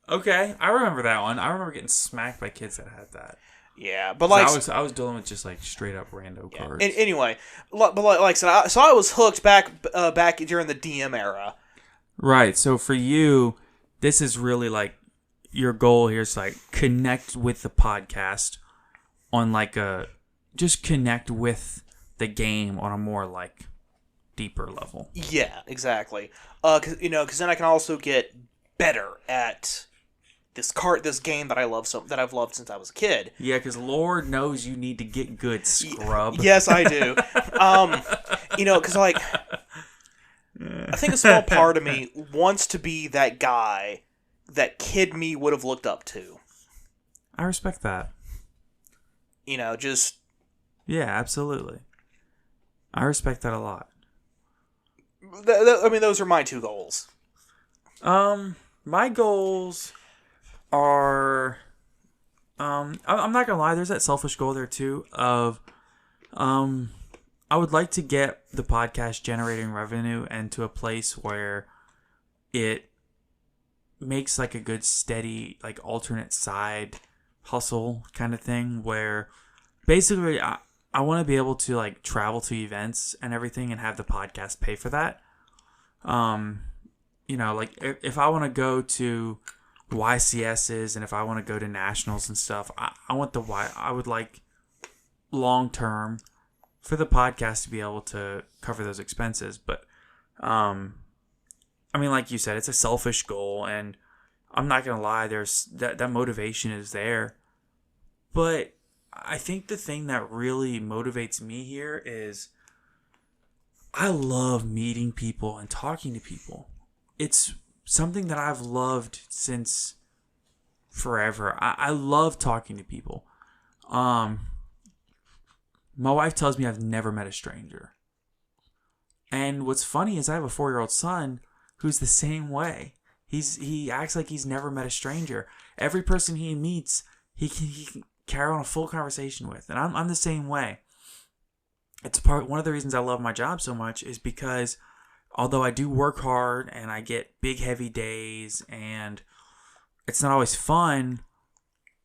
Okay, I remember that one. I remember getting smacked by kids that had that. Yeah, but like I was dealing with just like straight up rando cards. And anyway, but like I said, I was hooked back during the DM era. Right. So for you, this is really like your goal here is like connect with the podcast on like just connect with the game on a more like deeper level. Yeah, exactly. Because then I can also get better at this game that that I've loved since I was a kid. Yeah, because Lord knows you need to get good, scrub. Yes, I do. Because like, I think a small part of me wants to be that guy that kid me would have looked up to. I respect that. Just... Yeah, absolutely. I respect that a lot. Those are my two goals. My goals are... I'm not gonna lie, there's that selfish goal there too of... I would like to get the podcast generating revenue and to a place where it makes like a good steady like alternate side hustle kind of thing where basically I want to be able to like travel to events and everything and have the podcast pay for that. Like if I want to go to YCSs, and if I want to go to nationals and stuff, I want I would like long term for the podcast to be able to cover those expenses. But I mean, like you said, it's a selfish goal, and I'm not gonna lie, there's that motivation is there. But I think the thing that really motivates me here is I love meeting people and talking to people. It's something that I've loved since forever. I love talking to people. My wife tells me I've never met a stranger. And what's funny is I have a 4-year-old son who's the same way. He acts like he's never met a stranger. Every person he meets, he can carry on a full conversation with. And I'm the same way. It's one of the reasons I love my job so much is because although I do work hard and I get big heavy days and it's not always fun,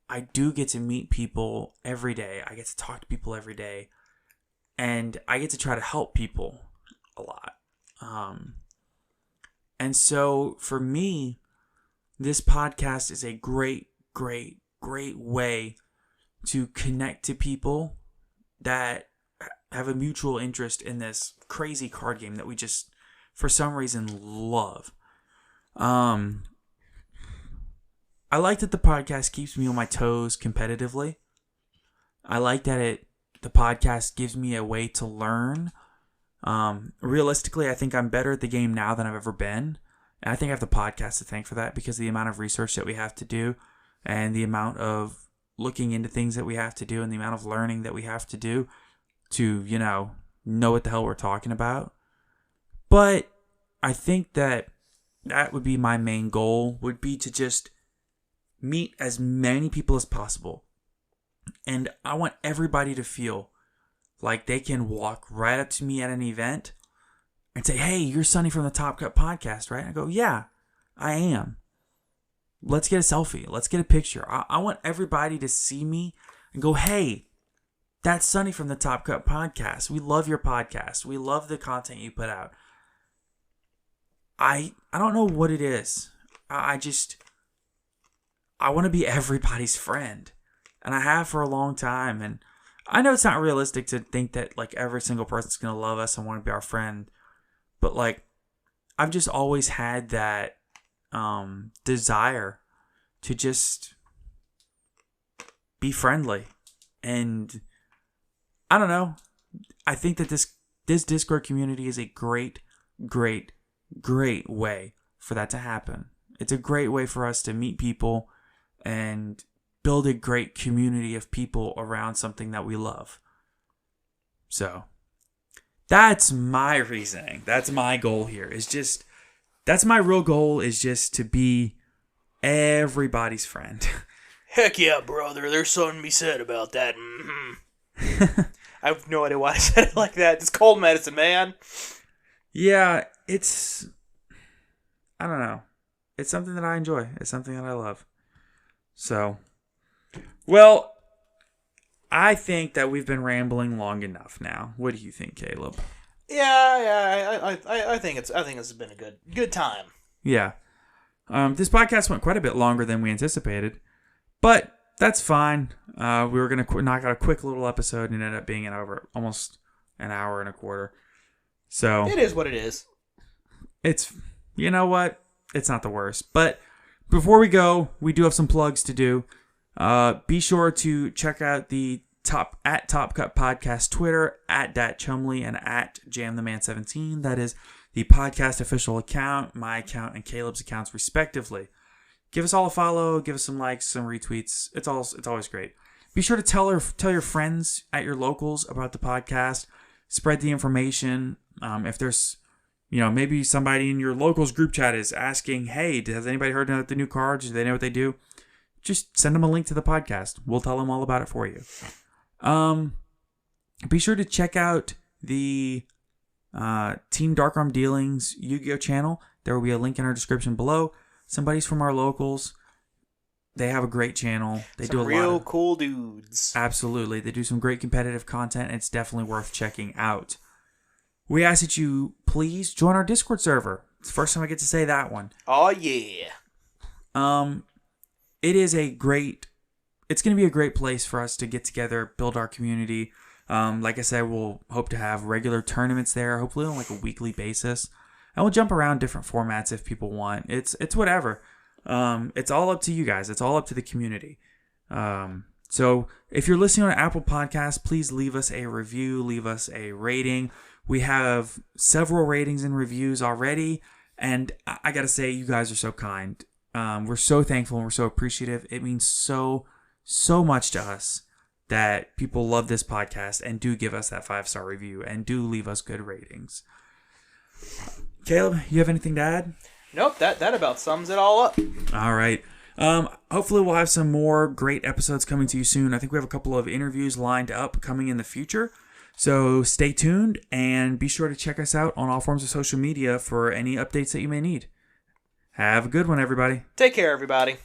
I do get to meet people every day. I get to talk to people every day, and I get to try to help people a lot. And so for me, this podcast is a great, great, great way to connect to people that have a mutual interest in this crazy card game that we just, for some reason, love. I like that the podcast keeps me on my toes competitively. I like that the podcast gives me a way to learn. Realistically, I think I'm better at the game now than I've ever been. And I think I have the podcast to thank for that because of the amount of research that we have to do and the amount of looking into things that we have to do and the amount of learning that we have to do to, know what the hell we're talking about. But I think that would be my main goal, would be to just meet as many people as possible. And I want everybody to feel like they can walk right up to me at an event and say, "Hey, you're Sonny from the Top Cut podcast, right?" I go, "Yeah, I am. Let's get a selfie. Let's get a picture." I want everybody to see me and go, "Hey, that's Sonny from the Top Cut podcast. We love your podcast. We love the content you put out." I don't know what it is. I want to be everybody's friend. And I have for a long time. And I know it's not realistic to think that like every single person's going to love us and want to be our friend. But like, I've just always had that desire to just be friendly. And I don't know. I think that this Discord community is a great, great, great way for that to happen. It's a great way for us to meet people and build a great community of people around something that we love. So that's my reasoning. That's my goal here. That's my real goal, is just to be everybody's friend. Heck yeah, brother. There's something to be said about that. Mm-hmm. I have no idea why I said it like that. It's cold medicine, man. Yeah, I don't know. It's something that I enjoy. It's something that I love. So, well, I think that we've been rambling long enough now. What do you think, Caleb? Yeah. I think it's been a good time. Yeah. This podcast went quite a bit longer than we anticipated, but that's fine. We were gonna knock out a quick little episode and it ended up being over almost an hour and a quarter. So it is what it is. It's, you know what? It's not the worst. But before we go, we do have some plugs to do. Be sure to check out the Top Cut Podcast Twitter, at @DatChumley and at JamTheMan17. That is the podcast official account, my account, and Caleb's accounts respectively. Give us all a follow, give us some likes, some retweets. It's always great. Be sure to tell your friends at your locals about the podcast. Spread the information. If there's maybe somebody in your locals group chat is asking, "Hey, has anybody heard about the new cards? Do they know what they do?" Just send them a link to the podcast. We'll tell them all about it for you. Be sure to check out the Team Dark Arm Dealings Yu-Gi-Oh channel. There will be a link in our description below. Somebody's from our locals. They have a great channel. They do a real cool dudes. Absolutely. They do some great competitive content, and it's definitely worth checking out. We ask that you please join our Discord server. It's the first time I get to say that one. Oh, yeah. it is it's going to be a great place for us to get together, build our community. Like I said, we'll hope to have regular tournaments there, hopefully on like a weekly basis. And we'll jump around different formats if people want. It's whatever. It's all up to you guys. It's all up to the community. So if you're listening on Apple Podcasts, please leave us a review, leave us a rating. We have several ratings and reviews already. And I got to say, you guys are so kind. We're so thankful and we're so appreciative. It means so much to us that people love this podcast and do give us that 5-star review and do leave us good ratings. Caleb, you have anything to add? Nope, that about sums it all up. All right. Hopefully we'll have some more great episodes coming to you soon. I think we have a couple of interviews lined up coming in the future. So stay tuned and be sure to check us out on all forms of social media for any updates that you may need. Have a good one, everybody. Take care, everybody.